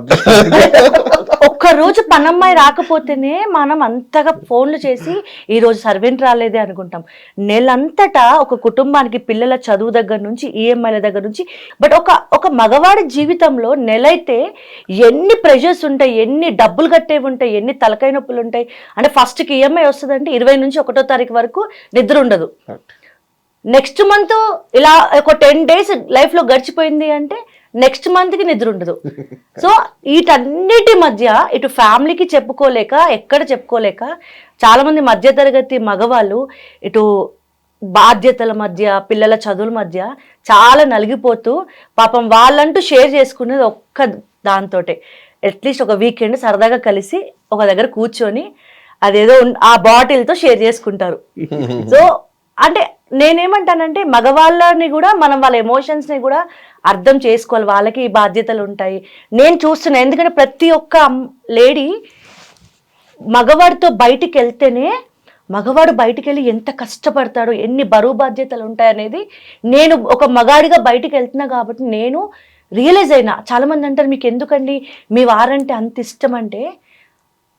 ఒక్కరోజు పనమ్మాయి రాకపోతేనే మనం అంతగా ఫోన్లు చేసి ఈ రోజు సర్వెంట్ రాలేదే అనుకుంటాం. నెలంతటా ఒక కుటుంబానికి పిల్లల చదువు దగ్గర నుంచి ఈఎంఐల దగ్గర నుంచి, బట్ ఒక మగవాడి జీవితంలో నెలైతే ఎన్ని ప్రెషర్స్ ఉంటాయి, ఎన్ని డబ్బులు కట్టేవి ఉంటాయి, ఎన్ని తలకాయ నొప్పులు ఉంటాయి. అంటే ఫస్ట్కి ఈఎంఐ వస్తుందంటే 20 నుంచి 1వ తారీఖు వరకు నిద్ర ఉండదు. నెక్స్ట్ మంత్ ఇలా ఒక 10 days లైఫ్లో గడిచిపోయింది అంటే నెక్స్ట్ మంత్కి నిద్ర ఉండదు. సో వీటన్నిటి మధ్య ఇటు ఫ్యామిలీకి చెప్పుకోలేక, ఎక్కడ చెప్పుకోలేక చాలామంది మధ్యతరగతి మగవాళ్ళు ఇటు బాధ్యతల మధ్య, పిల్లల చదువుల మధ్య చాలా నలిగిపోతూ పాపం వాళ్ళంటూ షేర్ చేసుకునేది ఒక్క దాంతోటే. అట్లీస్ట్ ఒక వీకెండ్ సరదాగా కలిసి ఒక దగ్గర కూర్చొని అదేదో ఆ బాటిల్తో షేర్ చేసుకుంటారు. సో అంటే నేనేమంటానంటే మగవాళ్ళని కూడా మనం వాళ్ళ ఎమోషన్స్ని కూడా అర్థం చేసుకోవాలి. వాళ్ళకి ఈ బాధ్యతలు ఉంటాయి. నేను చూస్తున్నాను, ఎందుకంటే ప్రతి ఒక్క లేడీ మగవాడితో బయటికి వెళ్తేనే, మగవాడు బయటికి వెళ్ళి ఎంత కష్టపడతాడో, ఎన్ని బరువు బాధ్యతలు ఉంటాయనేది నేను ఒక మగాడిగా బయటికి వెళ్తున్నా కాబట్టి నేను రియలైజ్ అయినా. చాలామంది అంటారు మీకు ఎందుకండి మీ వారంటే అంత ఇష్టం అంటే,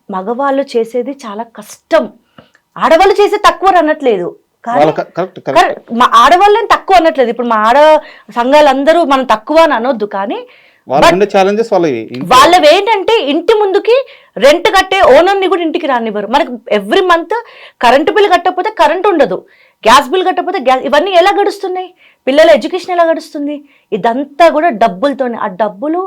మగవాళ్ళు చేసేది చాలా కష్టం. ఆడవాళ్ళు చేసే తక్కువ అనట్లేదు, మా ఆడవాళ్ళని తక్కువ అనట్లేదు. ఇప్పుడు మా ఆడ సంఘాలందరూ మనం తక్కువ అని అనొద్దు, కానీ వాళ్ళవి ఏంటంటే ఇంటి ముందుకి రెంట్ కట్టే ఓనర్ని కూడా ఇంటికి రానివ్వరు. మనకు ఎవ్రీ మంత్ కరెంటు బిల్ కట్టకపోతే కరెంట్ ఉండదు, గ్యాస్ బిల్ కట్టకపోతే గ్యాస్. ఇవన్నీ ఎలా గడుస్తున్నాయి? పిల్లల ఎడ్యుకేషన్ ఎలా గడుస్తుంది? ఇదంతా కూడా డబ్బులతోనే. ఆ డబ్బులు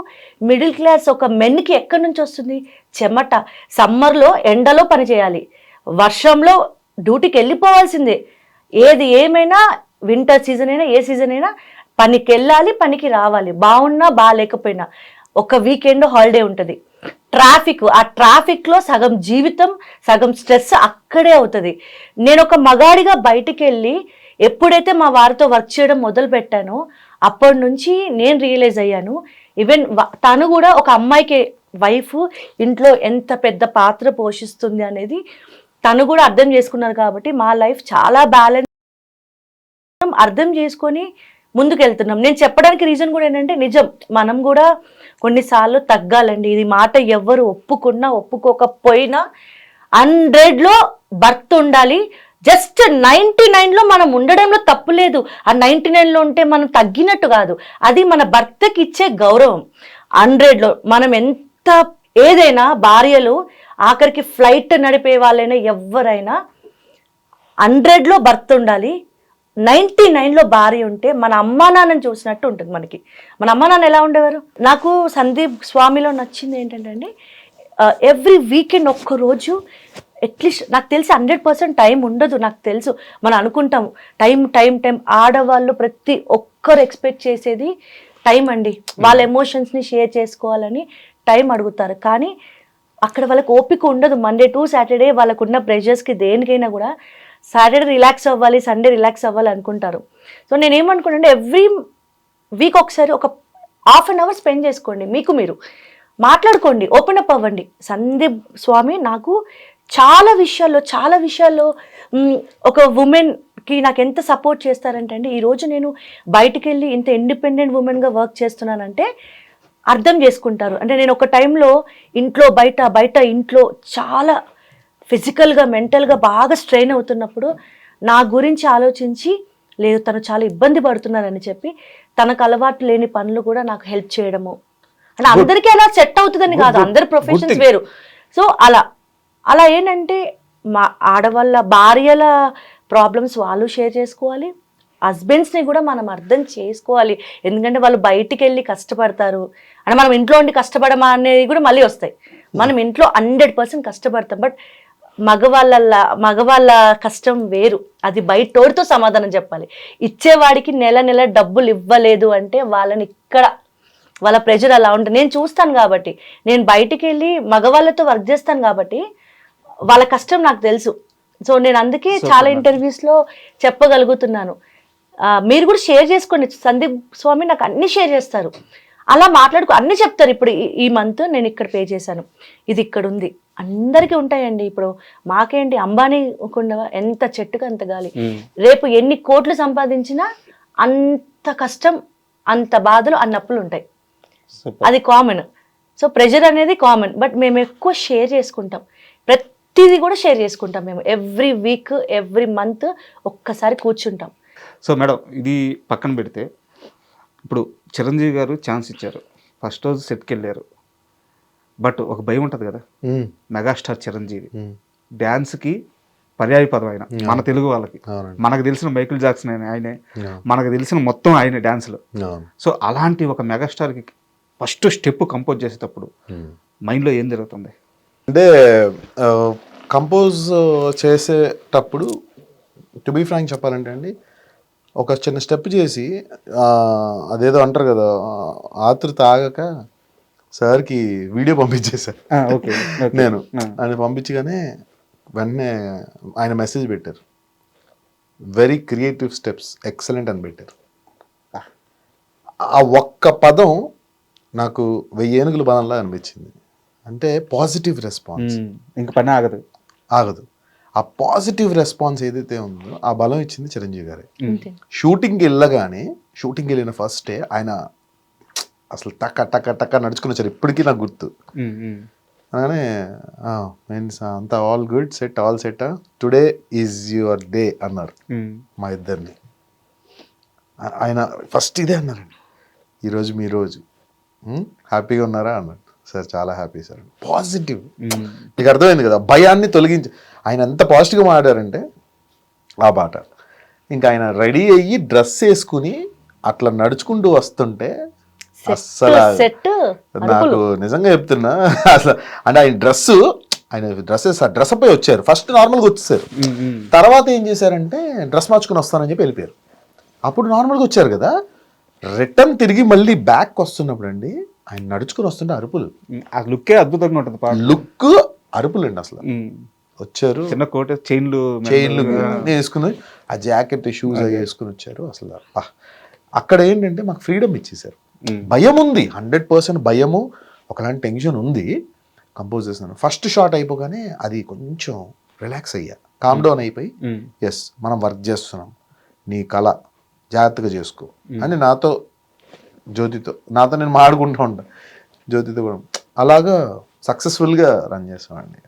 మిడిల్ క్లాస్ ఒక మెన్కి ఎక్కడి నుంచి వస్తుంది? చెమట. సమ్మర్లో ఎండలో పని చేయాలి, వర్షంలో డ్యూటీకి వెళ్ళిపోవాల్సిందే. ఏది ఏమైనా వింటర్ సీజన్ అయినా ఏ సీజన్ అయినా పనికి వెళ్ళాలి, పనికి రావాలి, బాగున్నా బాగాలేకపోయినా. ఒక వీకెండ్ హాలిడే ఉంటుంది. ఆ ట్రాఫిక్లో సగం జీవితం సగం స్ట్రెస్ అక్కడే అవుతుంది. నేను ఒక మగాడిగా బయటికి వెళ్ళి ఎప్పుడైతే మా వారితో వర్క్ చేయడం మొదలు పెట్టానో అప్పటి నుంచి నేను రియలైజ్ అయ్యాను, ఈవెన్ తను కూడా ఒక అమ్మాయికి వైఫ్ ఇంట్లో ఎంత పెద్ద పాత్ర పోషిస్తుంది అనేది తను కూడా అర్థం చేసుకున్నారు. కాబట్టి మా లైఫ్ చాలా బ్యాలెన్స్ అర్థం చేసుకొని ముందుకు వెళ్తున్నాం. నేను చెప్పడానికి రీజన్ కూడా ఏంటంటే నిజం, మనం కూడా కొన్నిసార్లు తగ్గాలండి. ఇది మాట ఎవ్వరు ఒప్పుకున్నా ఒప్పుకోకపోయినా 100లో భర్త ఉండాలి. జస్ట్ 99లో మనం ఉండడంలో తప్పు లేదు. ఆ 99లో ఉంటే మనం తగ్గినట్టు కాదు, అది మన భర్తకి ఇచ్చే గౌరవం. 100లో మనం ఎంత ఏదైనా భార్యలు ఆఖరికి ఫ్లైట్ నడిపే వాళ్ళైనా ఎవరైనా 100లో భర్త ఉండాలి, 99లో భార్య ఉంటే మన అమ్మా నాన్నని చూసినట్టు ఉంటుంది మనకి. మన అమ్మా నాన్న ఎలా ఉండేవారు? నాకు సందీప్ స్వామిలో నచ్చింది ఏంటంటే అండి, ఎవ్రీ వీకెండ్ ఒక్కరోజు అట్లీస్ట్, నాకు తెలిసి 100% టైం ఉండదు. నాకు తెలుసు, మనం అనుకుంటాము టైం ఆడవాళ్ళు ప్రతి ఒక్కరు ఎక్స్పెక్ట్ చేసేది టైం అండి. వాళ్ళ ఎమోషన్స్ని షేర్ చేసుకోవాలని టైం అడుగుతారు. కానీ అక్కడ వాళ్ళకి ఓపిక ఉండదు. మండే టు సాటర్డే వాళ్ళకున్న ప్రెషర్స్కి దేనికైనా కూడా సాటర్డే రిలాక్స్ అవ్వాలి, సండే రిలాక్స్ అవ్వాలి అనుకుంటారు. సో నేనేమనుకుంటే ఎవ్రీ వీక్ ఒకసారి ఒక ½ an hour స్పెండ్ చేసుకోండి, మీకు మీరు మాట్లాడుకోండి, ఓపెన్ అప్ అవ్వండి. సందీప్ స్వామి నాకు చాలా విషయాల్లో ఒక ఉమెన్కి నాకు ఎంత సపోర్ట్ చేస్తారంటే అండి, ఈరోజు నేను బయటికి వెళ్ళి ఇంత ఇండిపెండెంట్ ఉమెన్గా వర్క్ చేస్తున్నానంటే అర్థం చేసుకుంటారు. అంటే నేను ఒక టైంలో ఇంట్లో బయట ఇంట్లో చాలా ఫిజికల్గా మెంటల్గా బాగా స్ట్రెయిన్ అవుతున్నప్పుడు నా గురించి ఆలోచించి, లేదు తను చాలా ఇబ్బంది పడుతున్నారని చెప్పి తనకు అలవాటు లేని పనులు కూడా నాకు హెల్ప్ చేయడము. అంటే అందరికీ అలా సెట్ అవుతుందని కాదు, అందరి ప్రొఫెషన్స్ వేరు. సో అలా ఏంటంటే మా ఆడవాళ్ళ భార్యల ప్రాబ్లమ్స్ వాళ్ళు షేర్ చేసుకోవాలి, హస్బెండ్స్ని కూడా మనం అర్థం చేసుకోవాలి. ఎందుకంటే వాళ్ళు బయటికి వెళ్ళి కష్టపడతారు, అంటే మనం ఇంట్లో ఉండి కష్టపడమా అనేది కూడా మళ్ళీ వస్తాయి. మనం ఇంట్లో 100% కష్టపడతాం, బట్ మగవాళ్ళ కష్టం వేరు. అది బయటోడితో సమాధానం చెప్పాలి. ఇచ్చేవాడికి నెల డబ్బులు ఇవ్వలేదు అంటే వాళ్ళని ఇక్కడ వాళ్ళ ప్రెజర్ అలా ఉంటుంది. నేను చూస్తాను కాబట్టి, నేను బయటికి వెళ్ళి మగవాళ్ళతో వర్క్ చేస్తాను కాబట్టి వాళ్ళ కష్టం నాకు తెలుసు. సో నేను అందుకే చాలా ఇంటర్వ్యూస్లో చెప్పగలుగుతున్నాను. మీరు కూడా షేర్ చేసుకోండి. సందీప్ స్వామి నాకు అన్ని షేర్ చేస్తారు, అలా అన్ని చెప్తారు. ఇప్పుడు ఈ మంత్ నేను ఇక్కడ పే చేశాను, ఇది ఇక్కడ ఉంది, అందరికీ ఉంటాయండి. ఇప్పుడు మాకేంటి, అంబానీ కుండవా, ఎంత చెట్టుకు అంత గాలి. రేపు ఎన్ని కోట్లు సంపాదించినా అంత కష్టం, అంత బాధలు, అన్నప్పులు ఉంటాయి. అది కామన్. సో ప్రెజర్ అనేది కామన్, బట్ మేము ఎక్కువ షేర్ చేసుకుంటాం. ప్రతిదీ కూడా షేర్ చేసుకుంటాం మేము. ఎవ్రీ వీక్ ఎవ్రీ మంత్ ఒక్కసారి కూర్చుంటాం. సో మేడం, ఇది పక్కన పెడితే ఇప్పుడు చిరంజీవి గారు ఛాన్స్ ఇచ్చారు, ఫస్ట్ రోజు సెట్కి వెళ్ళారు, బట్ ఒక భయం ఉంటుంది కదా, మెగాస్టార్ చిరంజీవి డ్యాన్స్కి పర్యాయ పదం ఆయన, మన తెలుగు వాళ్ళకి. మనకు తెలిసిన మైకిల్ జాక్సన్ ఆయనే, మనకు తెలిసిన మొత్తం ఆయన డ్యాన్స్లో. సో అలాంటి ఒక మెగాస్టార్కి ఫస్ట్ స్టెప్ కంపోజ్ చేసేటప్పుడు మైండ్లో ఏం జరుగుతుంది? అంటే కంపోజ్ చేసేటప్పుడు టు బీ ఫ్రాంక్ చెప్పాలంటే అండి, ఒక చిన్న స్టెప్ చేసి అదేదో అంటారు కదా, ఆతృత ఆగక సార్కి వీడియో పంపించేశారు నేను. ఆయన పంపించగానే వెంటనే ఆయన మెసేజ్ పెట్టారు, వెరీ క్రియేటివ్ స్టెప్స్, ఎక్సలెంట్ అని పెట్టారు. ఆ ఒక్క పదం నాకు 1000 ఏనుగుల బలంలా అనిపించింది. అంటే పాజిటివ్ రెస్పాన్స్, ఇంక పని ఆగదు. ఆ పాజిటివ్ రెస్పాన్స్ ఏదైతే ఉందో ఆ బలం ఇచ్చింది చిరంజీవి గారే. షూటింగ్కి వెళ్ళిన ఫస్ట్ డే ఆయన అసలు టక్క నడుచుకుని వచ్చారు. ఇప్పటికీ నాకు గుర్తు. అలానే మీన్స్ అంతా all good, set all set, today is your day అన్నారు మా ఇద్దరిని. ఆయన ఫస్ట్ ఇదే అన్నారండి, ఈరోజు మీ రోజు, హ్యాపీగా ఉన్నారా అన్నారు. సార్ చాలా హ్యాపీ సార్. పాజిటివ్, నీకు అర్థమైంది కదా, భయాన్ని తొలగించి ఆయన ఎంత పాజిటివ్గా మాట్లాడారంటే ఆ పాట. ఇంకా ఆయన రెడీ అయ్యి డ్రెస్ వేసుకుని అట్లా నడుచుకుంటూ వస్తుంటే అస్సలు నాకు నిజంగా చెప్తున్నా, అసలు అంటే ఆయన డ్రెస్ అప్ అయి వచ్చారు. ఫస్ట్ నార్మల్గా వచ్చేసారు, తర్వాత ఏం చేశారంటే డ్రెస్ మార్చుకుని వస్తానని చెప్పి వెళ్ళిపోయారు. అప్పుడు నార్మల్గా వచ్చారు కదా, రిటర్న్ తిరిగి మళ్ళీ బ్యాక్ వస్తున్నప్పుడు అండి ఆయన నడుచుకుని వస్తుంటే అరుపులు, ఆ లుక్కే అద్భుతంగా ఉంటుంది పాట. లుక్ అరుపులు అండి అసలు. వచ్చారు చిన్న కోట చైన్లు నేను వేసుకుని ఆ జాకెట్ షూస్ అవి వేసుకుని వచ్చారు. అసలు అక్కడ ఏంటంటే మాకు ఫ్రీడమ్ ఇచ్చేసారు. భయం ఉంది, 100% భయము, ఒకలాంటి టెన్షన్ ఉంది. కంపోజ్ చేస్తున్నాను, ఫస్ట్ షాట్ అయిపోగానే అది కొంచెం రిలాక్స్ అయ్యా, కామ్ డౌన్ అయిపోయి ఎస్ మనం వర్క్ చేస్తున్నాం, నీ కళ జాగ్రత్తగా చేసుకో అని నాతో నేను మాడుకుంటూ ఉంటాను, జ్యోతితో కూడా అలాగా సక్సెస్ఫుల్గా రన్ చేస్తామండి.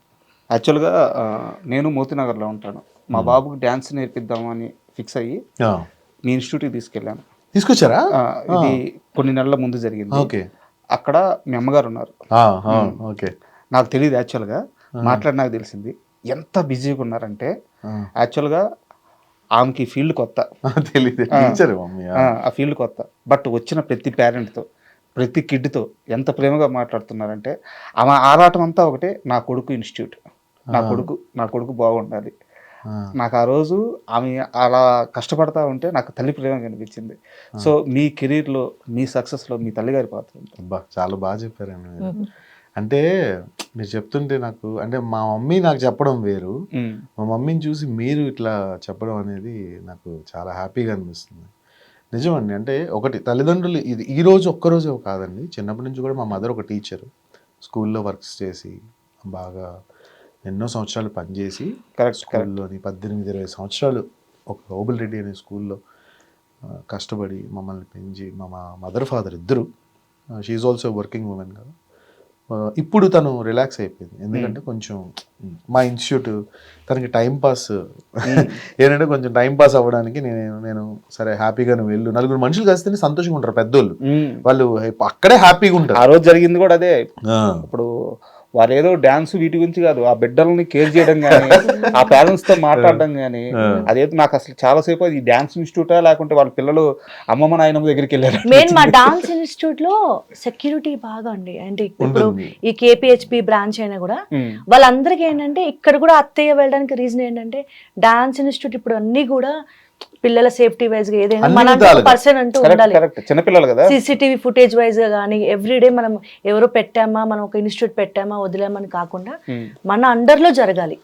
యాక్చువల్గా నేను మోతీనగర్లో ఉంటాను. మా బాబుకి డ్యాన్స్ నేర్పిద్దామని ఫిక్స్ అయ్యి మీ ఇన్స్టిట్యూట్కి తీసుకెళ్ళాను. తీసుకొచ్చారా? ఇది కొన్ని నెలల ముందు జరిగింది. ఓకే. అక్కడ మీ అమ్మగారు ఉన్నారు. ఓకే. నాకు తెలియదు యాక్చువల్గా, మాట్లాడి నాకు తెలిసింది ఎంత బిజీగా ఉన్నారంటే. యాక్చువల్గా ఆమెకి ఫీల్డ్ కొత్త, తెలియదు ఆ ఫీల్డ్ కొత్త. బట్ వచ్చిన ప్రతి పేరెంట్తో ప్రతి కిడ్తో ఎంత ప్రేమగా మాట్లాడుతున్నారంటే, ఆమె ఆరాటం అంతా ఒకటే, నా కొడుకు ఇన్స్టిట్యూట్, నా కొడుకు బాగుండాలి. నాకు ఆ రోజు ఆమె అలా కష్టపడతా ఉంటే నాకు తల్లి ప్రేమ కనిపించింది. సో మీ కెరీర్లో మీ సక్సెస్లో మీ తల్లిగారి పాత్ర ఉంటుంది. చాలా బాగా చెప్పారండి మీరు. అంటే మీరు చెప్తుంటే నాకు, అంటే మా మమ్మీ నాకు చెప్పడం వేరు, మా మమ్మీని చూసి మీరు ఇట్లా చెప్పడం అనేది నాకు చాలా హ్యాపీగా అనిపిస్తుంది. నిజమండి. అంటే ఒకటి తల్లిదండ్రులు, ఇది ఈరోజు ఒక్కరోజే కాదండి, చిన్నప్పటి నుంచి కూడా మా మదర్ ఒక టీచరు, స్కూల్లో వర్క్స్ చేసి బాగా ఎన్నో సంవత్సరాలు పనిచేసి స్కూల్లోని 18-20 సంవత్సరాలు ఒక ఓబుల్ రెడ్డి అనే స్కూల్లో కష్టపడి మమ్మల్ని పెంచి, మా మదర్ ఫాదర్ ఇద్దరు, షీఈ్ ఆల్సో వర్కింగ్ ఉమెన్ కదా. ఇప్పుడు తను రిలాక్స్ అయిపోయింది, ఎందుకంటే కొంచెం మా ఇన్స్టిట్యూట్ తనకి టైంపాస్ ఏంటంటే కొంచెం టైంపాస్ అవ్వడానికి నేను సరే హ్యాపీగా నువ్వు వెళ్ళు, నలుగురు మనుషులు కలిస్తేనే సంతోషంగా ఉంటారు పెద్దోళ్ళు, వాళ్ళు అక్కడే హ్యాపీగా ఉంటారు. ఆ రోజు జరిగింది కూడా అదే. ఇప్పుడు వారు ఏదో డాన్స్ వీటి గురించి కాదు, ఆ బిడ్డల్ని కేర్ చేయడం కానీ, ఆ పేరెంట్స్ తో మాట్లాడడం కానీ, అదేదో నాకు అసలు చాలాసేపు అది డాన్స్ ఇన్స్టిట్యూటా లేకుంటే వాళ్ళ పిల్లలు అమ్మమ్మ నాయనమ్మ దగ్గరికి వెళ్ళారు. మెయిన్ మా డాన్స్ ఇన్స్టిట్యూట్ లో సెక్యూరిటీ బాగా అండి. అంటే ఇప్పుడు ఈ కేపీహెచ్పి బ్రాంచ్ అయినా కూడా వాళ్ళందరికీ ఏంటంటే, ఇక్కడ కూడా అత్తయ్య వెళ్ళడానికి రీజన్ ఏంటంటే, డాన్స్ ఇన్స్టిట్యూట్ ఇప్పుడు అన్ని కూడా పిల్లల సేఫ్టీ వైజ్ గా ఏదైనా మన పర్సన్ అంటూ ఉండాలి. చిన్నపిల్లలు కదా, సీసీటీవీ ఫుటేజ్ వైజ్ గా కానీ ఎవ్రీడే మనం ఎవరో పెట్టామా, మనం ఒక ఇన్స్టిట్యూట్ పెట్టామా వదిలేమని కాకుండా మన అండర్ లో జరగాలి.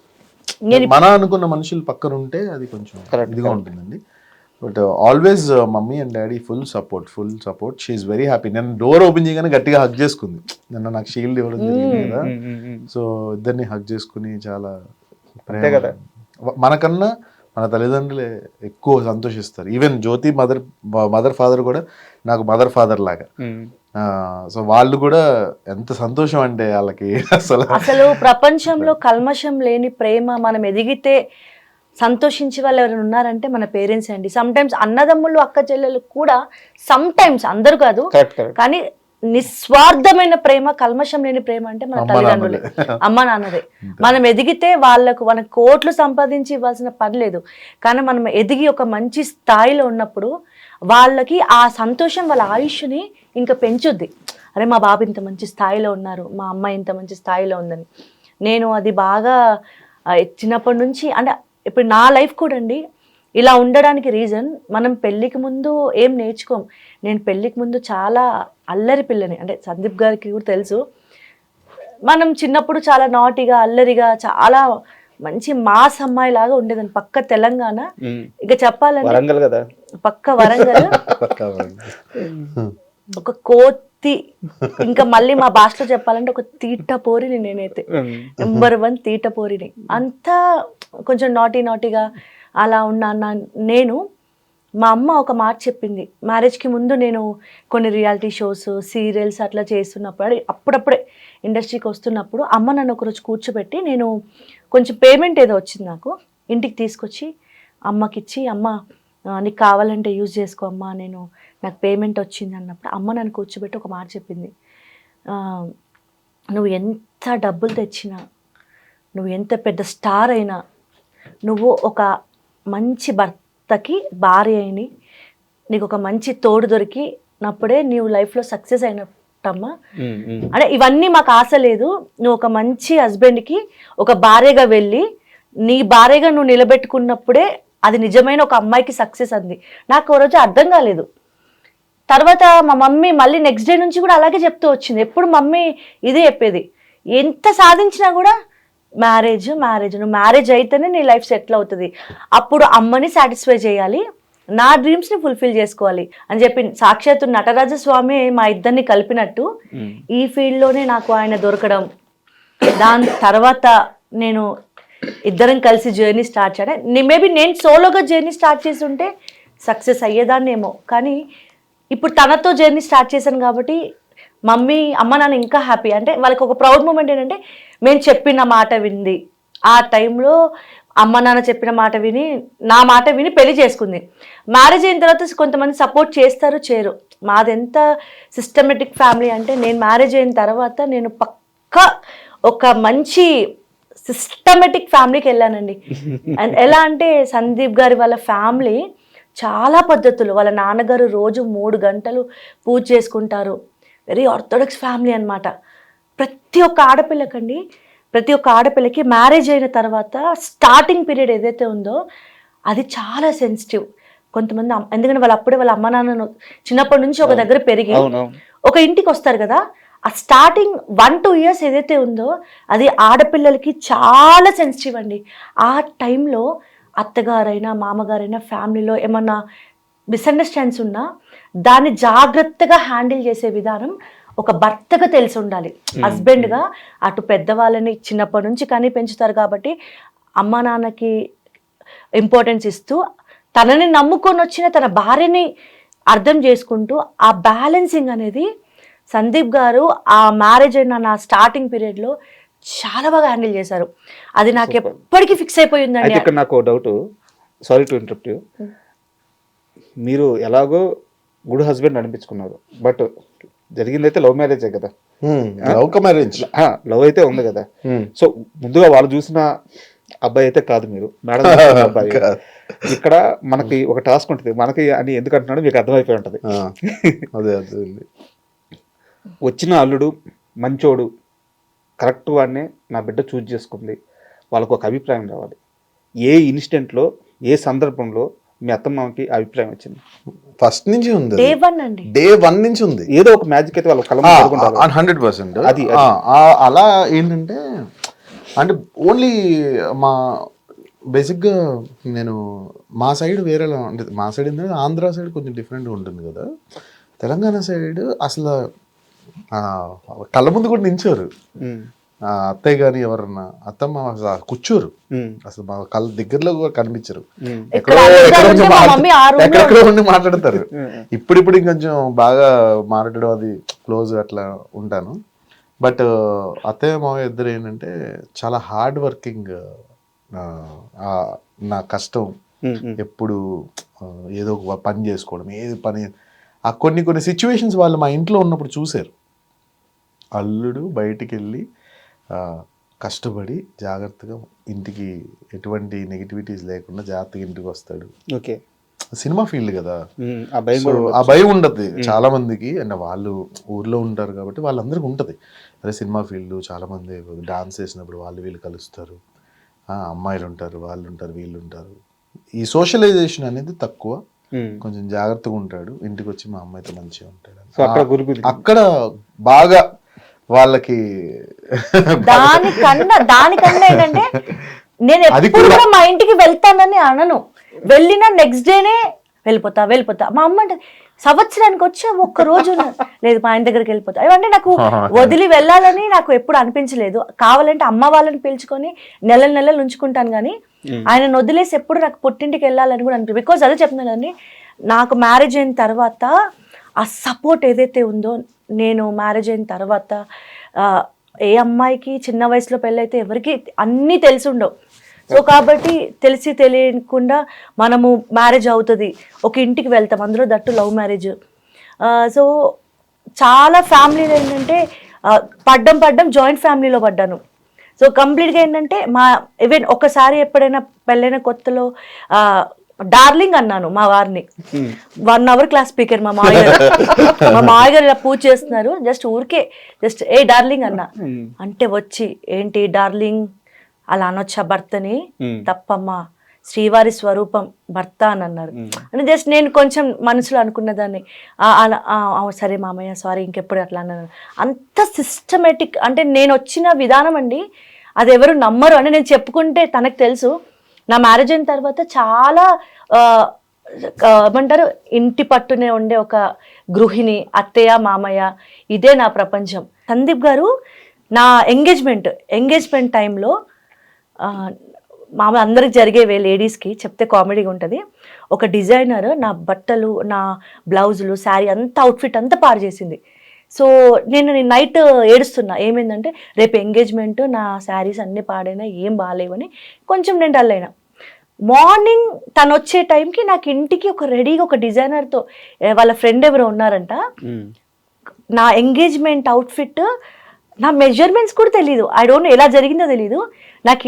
మన అనుకున్న మనుషులు పక్కన ఉంటే అది కొంచెం ఇదిగా ఉంటుందండి. But always mummy and daddy full support. She's very happy. నేను డోర్ ఓపెన్ చేయగానే గట్టిగా హగ్ చేసుకుంది. నిన్న నాకు షీల్డ్ ఇవ్వడం జరిగింది కదా, సో ఇద్దరిని హగ్ చేసుకుని చాలా కదా. మనకన్నా మన తల్లిదండ్రులే ఎక్కువ సంతోషిస్తారు. ఈవెన్ జ్యోతి మదర్ ఫాదర్ కూడా నాకు మదర్ ఫాదర్ లాగా. సో వాళ్ళు కూడా ఎంత సంతోషం అంటే వాళ్ళకి అసలు ప్రపంచంలో కల్మషం లేని ప్రేమ, మనం ఎదిగితే సంతోషించే వాళ్ళు ఎవరైనా ఉన్నారంటే మన పేరెంట్స్ అండి. సమ్ టైమ్స్ అన్నదమ్ములు అక్క చెల్లెలు కూడా, సమ్ టైమ్స్ అందరూ కాదు కానీ నిస్వార్థమైన ప్రేమ, కల్మషం లేని ప్రేమ అంటే మన తల్లిదండ్రులే, అమ్మ నాన్నదే. మనం ఎదిగితే వాళ్ళకు మన కోట్లు సంపాదించి ఇవ్వాల్సిన పని లేదు, కానీ మనం ఎదిగి ఒక మంచి స్థాయిలో ఉన్నప్పుడు వాళ్ళకి ఆ సంతోషం వాళ్ళ ఆయుష్ని ఇంకా పెంచుద్ది. అరే మా బాబు ఇంత మంచి స్థాయిలో ఉన్నారు, మా అమ్మాయి ఇంత మంచి స్థాయిలో ఉందని. నేను అది బాగా చిన్నప్పటి నుంచి, అంటే ఇప్పుడు నా లైఫ్ కూడా అండి ఇలా ఉండడానికి రీజన్, మనం పెళ్ళికి ముందు ఏం నేర్చుకోం. నేను పెళ్ళికి ముందు చాలా అల్లరి పిల్లని, అంటే సందీప్ గారికి కూడా తెలుసు, మనం చిన్నప్పుడు చాలా నాటిగా అల్లరిగా చాలా మంచి మాస్ అమ్మాయి లాగా ఉండేదాన్ని. పక్క తెలంగాణ, ఇక చెప్పాలంటే పక్క వరంగల్, ఒక కోతి, ఇంకా మళ్ళీ మా భాషలో చెప్పాలంటే ఒక తీట పోరిని. నేనైతే నెంబర్ 1 తీట పోరిని. అంతా కొంచెం నాటీగా అలా ఉన్నా నేను. మా అమ్మ ఒక మాట చెప్పింది, మ్యారేజ్కి ముందు నేను కొన్ని రియాలిటీ షోస్, సీరియల్స్ అట్లా చేస్తున్నప్పుడు, అప్పుడప్పుడే ఇండస్ట్రీకి వస్తున్నప్పుడు అమ్మ నన్ను ఒకరోజు కూర్చోబెట్టి, నేను కొంచెం పేమెంట్ ఏదో వచ్చింది నాకు, ఇంటికి తీసుకొచ్చి అమ్మకి ఇచ్చి, అమ్మ నీకు కావాలంటే యూజ్ చేసుకో అమ్మ, నాకు పేమెంట్ వచ్చింది అన్నప్పుడు అమ్మ నన్ను కూర్చోబెట్టి ఒక మాట చెప్పింది, నువ్వు ఎంత డబ్బులు తెచ్చినా, నువ్వు ఎంత పెద్ద స్టార్ అయినా, నువ్వు ఒక మంచి భర్తకి భార్య అయిని, నీకు ఒక మంచి తోడు దొరికినప్పుడే నీవు లైఫ్లో సక్సెస్ అయినట్టమ్మా. అంటే ఇవన్నీ మాకు ఆశ లేదు, నువ్వు ఒక మంచి హస్బెండ్కి ఒక భార్యగా వెళ్ళి నీ భార్యగా నువ్వు నిలబెట్టుకున్నప్పుడే అది నిజమైన ఒక అమ్మాయికి సక్సెస్ అంది. నాకు ఓ రోజు అర్థం కాలేదు, తర్వాత మా మమ్మీ మళ్ళీ నెక్స్ట్ డే నుంచి కూడా అలాగే చెప్తూ వచ్చింది. ఎప్పుడు మమ్మీ ఇదే చెప్పేది, ఎంత సాధించినా కూడా మ్యారేజ్ నువ్వు మ్యారేజ్ అయితేనే నీ లైఫ్ సెటిల్ అవుతుంది, అప్పుడు అమ్మని సాటిస్ఫై చేయాలి, నా డ్రీమ్స్ని ఫుల్ఫిల్ చేసుకోవాలి అని చెప్పి సాక్షాత్తు నటరాజస్వామి మా ఇద్దరిని కలిపినట్టు ఈ ఫీల్డ్లోనే నాకు ఆయన దొరకడం, దాని తర్వాత నేను ఇద్దరం కలిసి జర్నీ స్టార్ట్ చేయడం. మేబీ నేను సోలోగా జర్నీ స్టార్ట్ చేసి ఉంటే సక్సెస్ అయ్యేదాన్నేమో, కానీ ఇప్పుడు తనతో జర్నీ స్టార్ట్ చేశాను కాబట్టి మమ్మీ అమ్మ నాన్న ఇంకా హ్యాపీ. అంటే వాళ్ళకి ఒక ప్రౌడ్ మూమెంట్ ఏంటంటే మేము చెప్పిన మాట వింది, ఆ టైంలో అమ్మ నాన్న చెప్పిన మాట విని నా మాట విని పెళ్లి చేసుకుంది. మ్యారేజ్ అయిన తర్వాత కొంతమంది సపోర్ట్ చేస్తారు చేయరు. మాది ఎంత సిస్టమేటిక్ ఫ్యామిలీ అంటే నేను మ్యారేజ్ అయిన తర్వాత నేను పక్కా ఒక మంచి సిస్టమేటిక్ ఫ్యామిలీకి వెళ్ళానండి. అండ్ ఎలా అంటే సందీప్ గారి వాళ్ళ ఫ్యామిలీ చాలా పద్ధతులు, వాళ్ళ నాన్నగారు రోజు 3 గంటలు పూజ చేసుకుంటారు, వెరీ ఆర్థోడాక్స్ ఫ్యామిలీ అనమాట. ప్రతి ఒక్క ఆడపిల్లకి మ్యారేజ్ అయిన తర్వాత స్టార్టింగ్ పీరియడ్ ఏదైతే ఉందో అది చాలా సెన్సిటివ్. కొంతమంది ఎందుకంటే వాళ్ళ అమ్మ నాన్నను చిన్నప్పటి నుంచి ఒక దగ్గర పెరిగి ఒక ఇంటికి వస్తారు కదా, ఆ స్టార్టింగ్ 1-2 ఇయర్స్ ఏదైతే ఉందో అది ఆడపిల్లలకి చాలా సెన్సిటివ్ అండి. ఆ టైంలో అత్తగారైనా మామగారైనా ఫ్యామిలీలో ఏమన్నా మిస్అండర్స్టాండ్స్ ఉన్నా దాన్ని జాగ్రత్తగా హ్యాండిల్ చేసే విధానం ఒక భర్తగా తెలిసి ఉండాలి. హస్బెండ్గా అటు పెద్దవాళ్ళని చిన్నప్పటి నుంచి కానీ పెంచుతారు కాబట్టి అమ్మ నాన్నకి ఇంపార్టెన్స్ ఇస్తూ తనని నమ్ముకొని వచ్చిన తన భార్యని అర్థం చేసుకుంటూ ఆ బ్యాలెన్సింగ్ అనేది సందీప్ గారు ఆ మ్యారేజ్ అయిన నా స్టార్టింగ్ పీరియడ్లో చాలా బాగా హ్యాండిల్ చేశారు. అది నాకు ఎప్పటికీ ఫిక్స్ అయిపోయిందండి. ఇక్కడ నాకు doubt, sorry to interrupt you, మీరు ఎలాగో గుడ్ హస్బెండ్ అనిపించుకున్నారు, బట్ జరిగిందైతే లవ్ మ్యారేజే కదా, లవ్ అయితే ఉంది కదా. సో ముందుగా వాళ్ళు చూసిన అబ్బాయి అయితే కాదు మీరు, మేడం అబ్బాయి. ఇక్కడ మనకి ఒక టాస్క్ ఉంటుంది, మనకి అని ఎందుకు అంటున్నాడు మీకు అర్థమైపోయి ఉంటుంది. వచ్చిన అల్లుడు మంచోడు, కరెక్ట్ వాడినే నా బిడ్డ చూజ్ చేసుకుంది, వాళ్ళకు ఒక అభిప్రాయం రావాలి. ఏ ఇన్సిడెంట్లో ఏ సందర్భంలో మీ అత్తమ్మకి అభిప్రాయం వచ్చింది? ఫస్ట్ నుంచి ఉంది, డే వన్ నుంచి ఉంది. ఏదో ఒక మ్యాజిక్ అయితే వాళ్ళ కలం 100%. అది అలా ఏంటంటే అంటే ఓన్లీ మా బేసిక్గా నేను మా సైడ్ వేరేలా అంటే మా సైడ్ ఏంటంటే ఆంధ్ర సైడ్ కొంచెం డిఫరెంట్గా ఉంటుంది కదా, తెలంగాణ సైడ్ అసలు కళ్ళ ముందు కూడా నించోరు. అత్తయ్య కానీ ఎవరన్నా అత్తమ్మ కూర్చోరు, అసలు మా కళ్ళ దగ్గరలో కూడా కనిపించరు, ఎక్కడెక్కడ ఉండి మాట్లాడతారు. ఇప్పుడు ఇంకొంచెం బాగా మాట్లాడడం అది క్లోజ్ అట్లా ఉంటాను. బట్ అత్తయ్య మావయ్య ఇద్దరు ఏంటంటే చాలా హార్డ్ వర్కింగ్. నా కష్టం ఎప్పుడు ఏదో ఒక పని చేసుకోవడం, ఏది పని ఆ కొన్ని సిచ్యువేషన్స్ వాళ్ళు మా ఇంట్లో ఉన్నప్పుడు చూశారు. అల్లుడు బయటికి వెళ్ళి కష్టపడి జాగ్రత్తగా ఇంటికి ఎటువంటి నెగిటివిటీస్ లేకుండా జాగ్రత్తగా ఇంటికి వస్తాడు. ఓకే, సినిమా ఫీల్డ్ కదా, ఆ భయం ఉండదు చాలా మందికి. అంటే వాళ్ళు ఊర్లో ఉంటారు కాబట్టి వాళ్ళందరికీ ఉంటుంది, అదే సినిమా ఫీల్డ్ చాలా మంది డాన్స్ చేసినప్పుడు వీళ్ళు కలుస్తారు, అమ్మాయిలు ఉంటారు, వాళ్ళు ఉంటారు, వీళ్ళు ఉంటారు. ఈ సోషలైజేషన్ అనేది తక్కువ, కొంచెం జాగ్రత్తగా ఉంటాడు. ఇంటికి వచ్చి మా అమ్మాయితో మంచిగా ఉంటాడు. అక్కడ బాగా వాళ్ళకి దానికన్నా ఏంటంటే నేను ఎప్పుడు కూడా మా ఇంటికి వెళ్తానని అనను, వెళ్ళినా నెక్స్ట్ డేనే వెళ్ళిపోతా. మా అమ్మ అంటే సంవత్సరానికి వచ్చి ఒక్క రోజు లేదు మా ఆయన దగ్గరికి వెళ్ళిపోతా. ఏమంటే నాకు వదిలి వెళ్ళాలని నాకు ఎప్పుడు అనిపించలేదు. కావాలంటే అమ్మ వాళ్ళని పిలుచుకొని నెలలు ఉంచుకుంటాను, కానీ ఆయనను వదిలేసి ఎప్పుడు నాకు పుట్టింటికి వెళ్ళాలని కూడా అనిపించదు. బికాజ్ అదే చెప్తున్నాను కదండి, నాకు మ్యారేజ్ అయిన తర్వాత ఆ సపోర్ట్ ఏదైతే ఉందో, నేను మ్యారేజ్ అయిన తర్వాత ఏ అమ్మాయికి చిన్న వయసులో పెళ్ళైతే ఎవరికి అన్నీ తెలిసి ఉండవు. సో కాబట్టి తెలిసి తెలియకుండా మనము మ్యారేజ్ అవుతుంది, ఒక ఇంటికి వెళ్తాం, అందులో దట్టు లవ్ మ్యారేజ్. సో చాలా ఫ్యామిలీలో ఏంటంటే పడ్డం జాయింట్ ఫ్యామిలీలో పడ్డాను. సో కంప్లీట్గా ఏంటంటే ఈవెన్ ఒకసారి ఎప్పుడైనా పెళ్ళైన కొత్తలో డార్లింగ్ అన్నాను మా వారిని. 1 hour క్లాస్ స్పీకర్ మా మామయ్య ఇలా పూజ చేస్తున్నారు, జస్ట్ ఏ డార్లింగ్ అన్నా అంటే వచ్చి ఏంటి డార్లింగ్ అలా అనొచ్చా భర్తని, తప్పమ్మా శ్రీవారి స్వరూపం భర్త అని అన్నారు. అంటే జస్ట్ నేను కొంచెం మనసులో అనుకున్నదాన్ని సరే మామయ్య సారీ ఇంకెప్పుడు అట్లా అన్నాను. అంత సిస్టమేటిక్ అంటే నేను వచ్చిన విధానం అండి, అది ఎవరు నమ్మరు. అంటే నేను చెప్పుకుంటే తనకు తెలుసు. నా మ్యారేజ్ అయిన తర్వాత చాలా ఏమంటారు ఇంటి పట్టునే ఉండే ఒక గృహిణి, అత్తయ్య మామయ్య, ఇదే నా ప్రపంచం. సందీప్ గారు నా ఎంగేజ్మెంట్ టైంలో మామూలు అందరికి జరిగేవే, లేడీస్కి చెప్తే కామెడీగా ఉంటుంది. ఒక డిజైనర్ నా బట్టలు, నా బ్లౌజులు, శారీ అంతా అవుట్ఫిట్ అంతా పాడు చేసింది. సో నేను నైట్ ఏడుస్తున్నా. ఏమైందంటే రేపు ఎంగేజ్మెంట్, నా శారీస్ అన్నీ పాడైనా, ఏం బాగాలేవని కొంచెం నేను డల్ అయినా. మార్నింగ్ తను వచ్చే టైంకి నాకు ఇంటికి ఒక రెడీగా ఒక డిజైనర్తో, వాళ్ళ ఫ్రెండ్ ఎవరో ఉన్నారంట, నా ఎంగేజ్మెంట్ అవుట్ఫిట్, నా మెజర్మెంట్స్ కూడా తెలీదు. ఐ డోంట్ నో ఎలా జరిగిందో తెలీదు. నాకు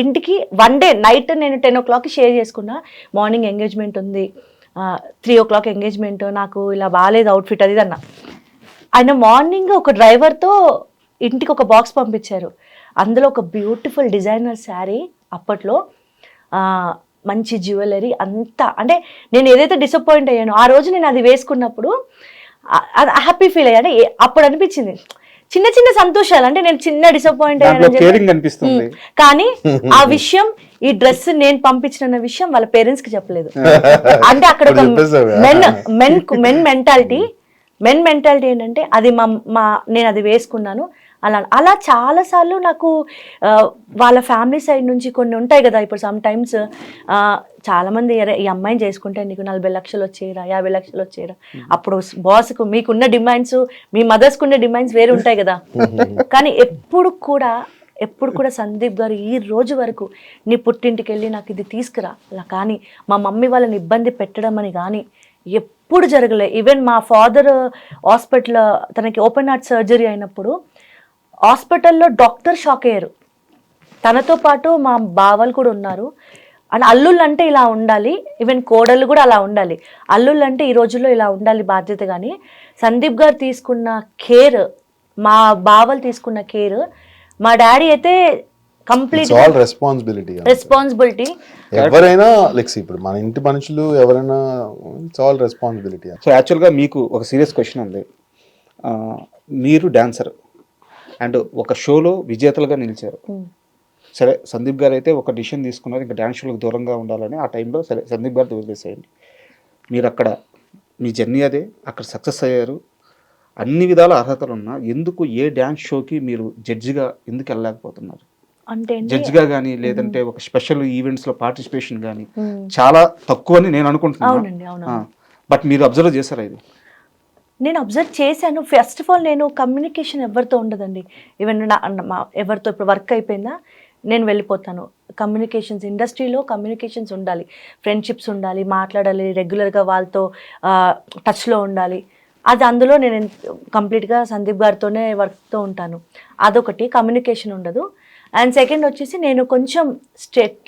ఇంటికి వన్ డే నైట్ నేను 10 o'clock షేర్ చేసుకున్నా, మార్నింగ్ ఎంగేజ్మెంట్ ఉంది, 3 o'clock ఎంగేజ్మెంట్, నాకు ఇలా బాగాలేదు అవుట్ఫిట్ అది అన్న. ఆయన మార్నింగ్ ఒక డ్రైవర్తో ఇంటికి ఒక బాక్స్ పంపించారు. అందులో ఒక బ్యూటిఫుల్ డిజైనర్ శారీ, అప్పట్లో మంచి జ్యువెలరీ అంతా. అంటే నేను ఏదైతే డిసప్పాయింట్ అయ్యానో ఆ రోజు నేను అది వేసుకున్నప్పుడు హ్యాపీ ఫీల్ అయ్యాను. అప్పుడు అనిపించింది చిన్న చిన్న సంతోషాలు. అంటే నేను చిన్న డిసప్పాయింట్ అయ్యాను, కానీ ఆ విషయం, ఈ డ్రెస్ నేను పంపించిన విషయం వాళ్ళ పేరెంట్స్ కి చెప్పలేదు. అంటే అక్కడ ఒక మెన్ మెంటాలిటీ ఏంటంటే అది నేను అది వేసుకున్నాను అలా చాలాసార్లు నాకు వాళ్ళ ఫ్యామిలీ సైడ్ నుంచి కొన్ని ఉంటాయి కదా. ఇప్పుడు సమ్ టైమ్స్ చాలామంది ఈ అమ్మాయిని చేసుకుంటే నీకు 40 లక్షలు వచ్చేయరా, 50 లక్షలు వచ్చేయరా. అప్పుడు బాస్కు మీకున్న డిమాండ్స్, మీ మదర్స్కి ఉన్న డిమాండ్స్ వేరు ఉంటాయి కదా. కానీ ఎప్పుడు కూడా సందీప్ గారు ఈ రోజు వరకు నీ పుట్టింటికి వెళ్ళి నాకు ఇది తీసుకురా అలా కానీ, మా మమ్మీ వాళ్ళని ఇబ్బంది పెట్టడం అని కానీ ఎప్పుడు జరగలే. ఈవెన్ మా ఫాదర్ హాస్పిటల్, తనకి ఓపెన్ హార్ట్ సర్జరీ అయినప్పుడు హాస్పిటల్లో డాక్టర్ షాక్ అయ్యారు. తనతో పాటు మా బావలు కూడా ఉన్నారు. అండ్ అల్లుళ్ళు అంటే ఇలా ఉండాలి, ఈవెన్ కోడళ్ళు కూడా అలా ఉండాలి. అల్లుళ్ళు అంటే ఈ రోజుల్లో ఇలా ఉండాలి బాధ్యత. కానీ సందీప్ గారు తీసుకున్న కేర్, మా బావలు తీసుకున్న కేర్, మా డాడీ అయితే కంప్లీట్ రెస్పాన్సిబిలిటీ. ఎవరైనా లైక్ ఇప్పుడు మన ఇంటి మనుషులు ఎవరైనా, ఇట్స్ ఆల్ రెస్పాన్సిబిలిటీ. సో యాక్చువల్గా మీకు ఒక సీరియస్ క్వశ్చన్ ఉంది. మీరు డాన్సర్ అండ్ ఒక షోలో విజేతలుగా నిలిచారు. సరే సందీప్ గారు అయితే ఒక డిసిషన్ తీసుకున్నారు, ఇంకా డ్యాన్స్ షోలకు దూరంగా ఉండాలని. ఆ టైంలో సరే సందీప్ గారు వదిలేసేయండి. మీరు అక్కడ మీ జర్నీ అదే, అక్కడ సక్సెస్ అయ్యారు, అన్ని విధాల అర్హతలు ఉన్నా ఎందుకు ఏ డ్యాన్స్ షోకి మీరు జడ్జిగా ఎందుకు వెళ్ళలేకపోతున్నారు? అంటే జడ్జిగా కానీ లేదంటే ఒక స్పెషల్ ఈవెంట్స్లో పార్టిసిపేషన్ కానీ చాలా తక్కువ అని నేను అనుకుంటున్నాను. బట్ మీరు అబ్జర్వ్ చేశారా ఇది? నేను అబ్జర్వ్ చేశాను. ఫస్ట్ ఆఫ్ ఆల్ నేను కమ్యూనికేషన్ ఎవరితో ఉండదండి. ఈవెన్ ఎవరితో ఇప్పుడు వర్క్ అయిపోయిందా నేను వెళ్ళిపోతాను. కమ్యూనికేషన్స్, ఇండస్ట్రీలో కమ్యూనికేషన్స్ ఉండాలి, ఫ్రెండ్షిప్స్ ఉండాలి, మాట్లాడాలి, రెగ్యులర్గా వాళ్ళతో టచ్లో ఉండాలి. అది అందులో నేను కంప్లీట్గా సందీప్ గారితోనే వర్క్తో ఉంటాను. అదొకటి, కమ్యూనికేషన్ ఉండదు. అండ్ సెకండ్ వచ్చేసి నేను కొంచెం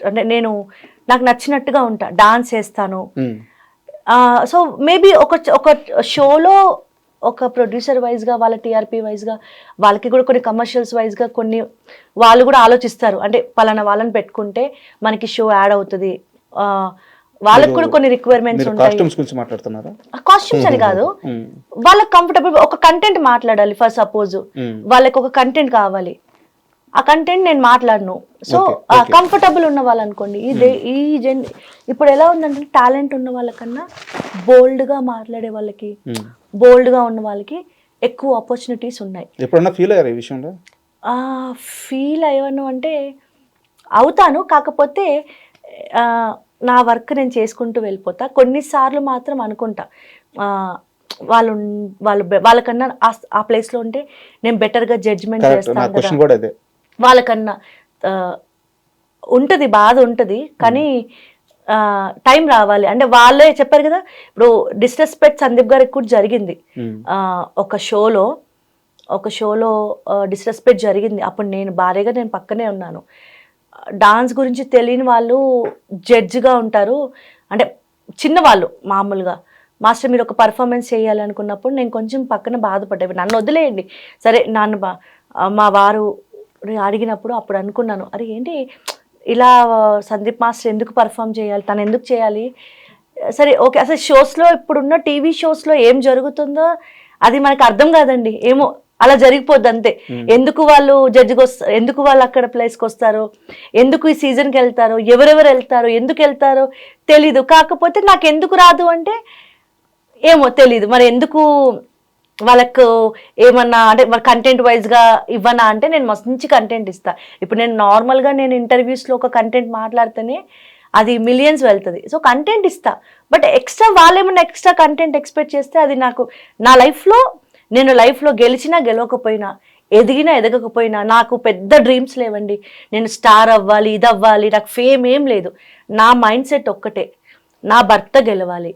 అంటే నాకు నచ్చినట్టుగా ఉంటా, డాన్స్ చేస్తాను. సో మేబీ ఒక షోలో ఒక ప్రొడ్యూసర్ వైజ్గా, వాళ్ళ టీఆర్పీ వైజ్గా, వాళ్ళకి కూడా కొన్ని కమర్షియల్స్ వైజ్గా కొన్ని వాళ్ళు కూడా ఆలోచిస్తారు. అంటే పలానా వాళ్ళని పెట్టుకుంటే మనకి షో యాడ్ అవుతుంది, వాళ్ళకి కూడా కొన్ని రిక్వైర్మెంట్స్ ఉంటాయి. కాస్ట్యూమ్స్ అని కాదు, వాళ్ళకి కంఫర్టబుల్ ఒక కంటెంట్ మాట్లాడాలి. ఫర్ సపోజ్ వాళ్ళకి ఒక కంటెంట్ కావాలి, ఆ కంటెంట్ నేను మాట్లాడను. సో కంఫర్టబుల్ ఉన్న వాళ్ళు అనుకోండి. ఇప్పుడు ఎలా ఉందంటే టాలెంట్ ఉన్న వాళ్ళకన్నా బోల్డ్గా మాట్లాడే వాళ్ళకి, బోల్డ్గా ఉన్న వాళ్ళకి ఎక్కువ ఆపర్చునిటీస్ ఉన్నాయి. ఎప్పుడన్నా ఫీల్ అయ్యారు ఈ విషయంలో? ఫీల్ అయ్యాను అంటే అవుతాను, కాకపోతే నా వర్క్ నేను చేసుకుంటూ వెళ్ళిపోతా. కొన్నిసార్లు మాత్రం అనుకుంటా వాళ్ళకన్నా ఆ ప్లేస్లో ఉంటే నేను బెటర్గా జడ్జ్మెంట్ చేస్తాను కదా, వాళ్ళకన్నా ఉంటుంది, బాధ ఉంటుంది. కానీ టైం రావాలి. అంటే వాళ్ళే చెప్పారు కదా, ఇప్పుడు డిస్రెస్పెక్ట్ సందీప్ గారికి కూడా జరిగింది. ఒక షోలో డిస్రెస్పెక్ట్ జరిగింది. అప్పుడు నేను భార్యగా నేను పక్కనే ఉన్నాను. డాన్స్ గురించి తెలియని వాళ్ళు జడ్జిగా ఉంటారు. అంటే చిన్నవాళ్ళు మామూలుగా, మాస్టర్ మీరు ఒక పర్ఫార్మెన్స్ చేయాలనుకున్నప్పుడు నేను కొంచెం పక్కన బాధపడ్డా. నన్ను వదిలేయండి సరే, మా వారు అడిగినప్పుడు అప్పుడు అనుకున్నాను, అరే ఏంటి ఇలా సందీప్ మాస్టర్ ఎందుకు పర్ఫామ్ చేయాలి, తను ఎందుకు చేయాలి, సరే ఓకే అసలు షోస్లో ఇప్పుడున్న టీవీ షోస్లో ఏం జరుగుతుందో అది మనకు అర్థం కాదండి, ఏమో అలా జరిగిపోద్ది అంతే. ఎందుకు వాళ్ళు జడ్జికి వస్తారు, ఎందుకు వాళ్ళు అక్కడ ప్లేస్కి వస్తారు, ఎందుకు ఈ సీజన్కి వెళ్తారు, ఎవరెవరు వెళ్తారు, ఎందుకు వెళ్తారో తెలీదు. కాకపోతే నాకు ఎందుకు రాదు అంటే ఏమో తెలీదు, మరి ఎందుకు వాళ్ళకు ఏమన్నా అంటే మరి కంటెంట్ వైజ్గా ఇవ్వనా అంటే నేను మంచి కంటెంట్ ఇస్తా. ఇప్పుడు నేను నార్మల్గా నేను ఇంటర్వ్యూస్లో ఒక కంటెంట్ మాట్లాడితేనే అది మిలియన్స్ వెళ్తుంది, సో కంటెంట్ ఇస్తా. బట్ ఎక్స్ట్రా వాళ్ళేమన్నా ఎక్స్ట్రా కంటెంట్ ఎక్స్పెక్ట్ చేస్తే అది నాకు నా లైఫ్లో, నేను లైఫ్లో గెలిచినా గెలవకపోయినా, ఎదిగినా ఎదగకపోయినా నాకు పెద్ద డ్రీమ్స్ లేవండి. నేను స్టార్ అవ్వాలి, ఇది అవ్వాలి, నాకు ఫేమ్ ఏం లేదు. నా మైండ్ సెట్ ఒక్కటే, నా భర్త గెలవాలి,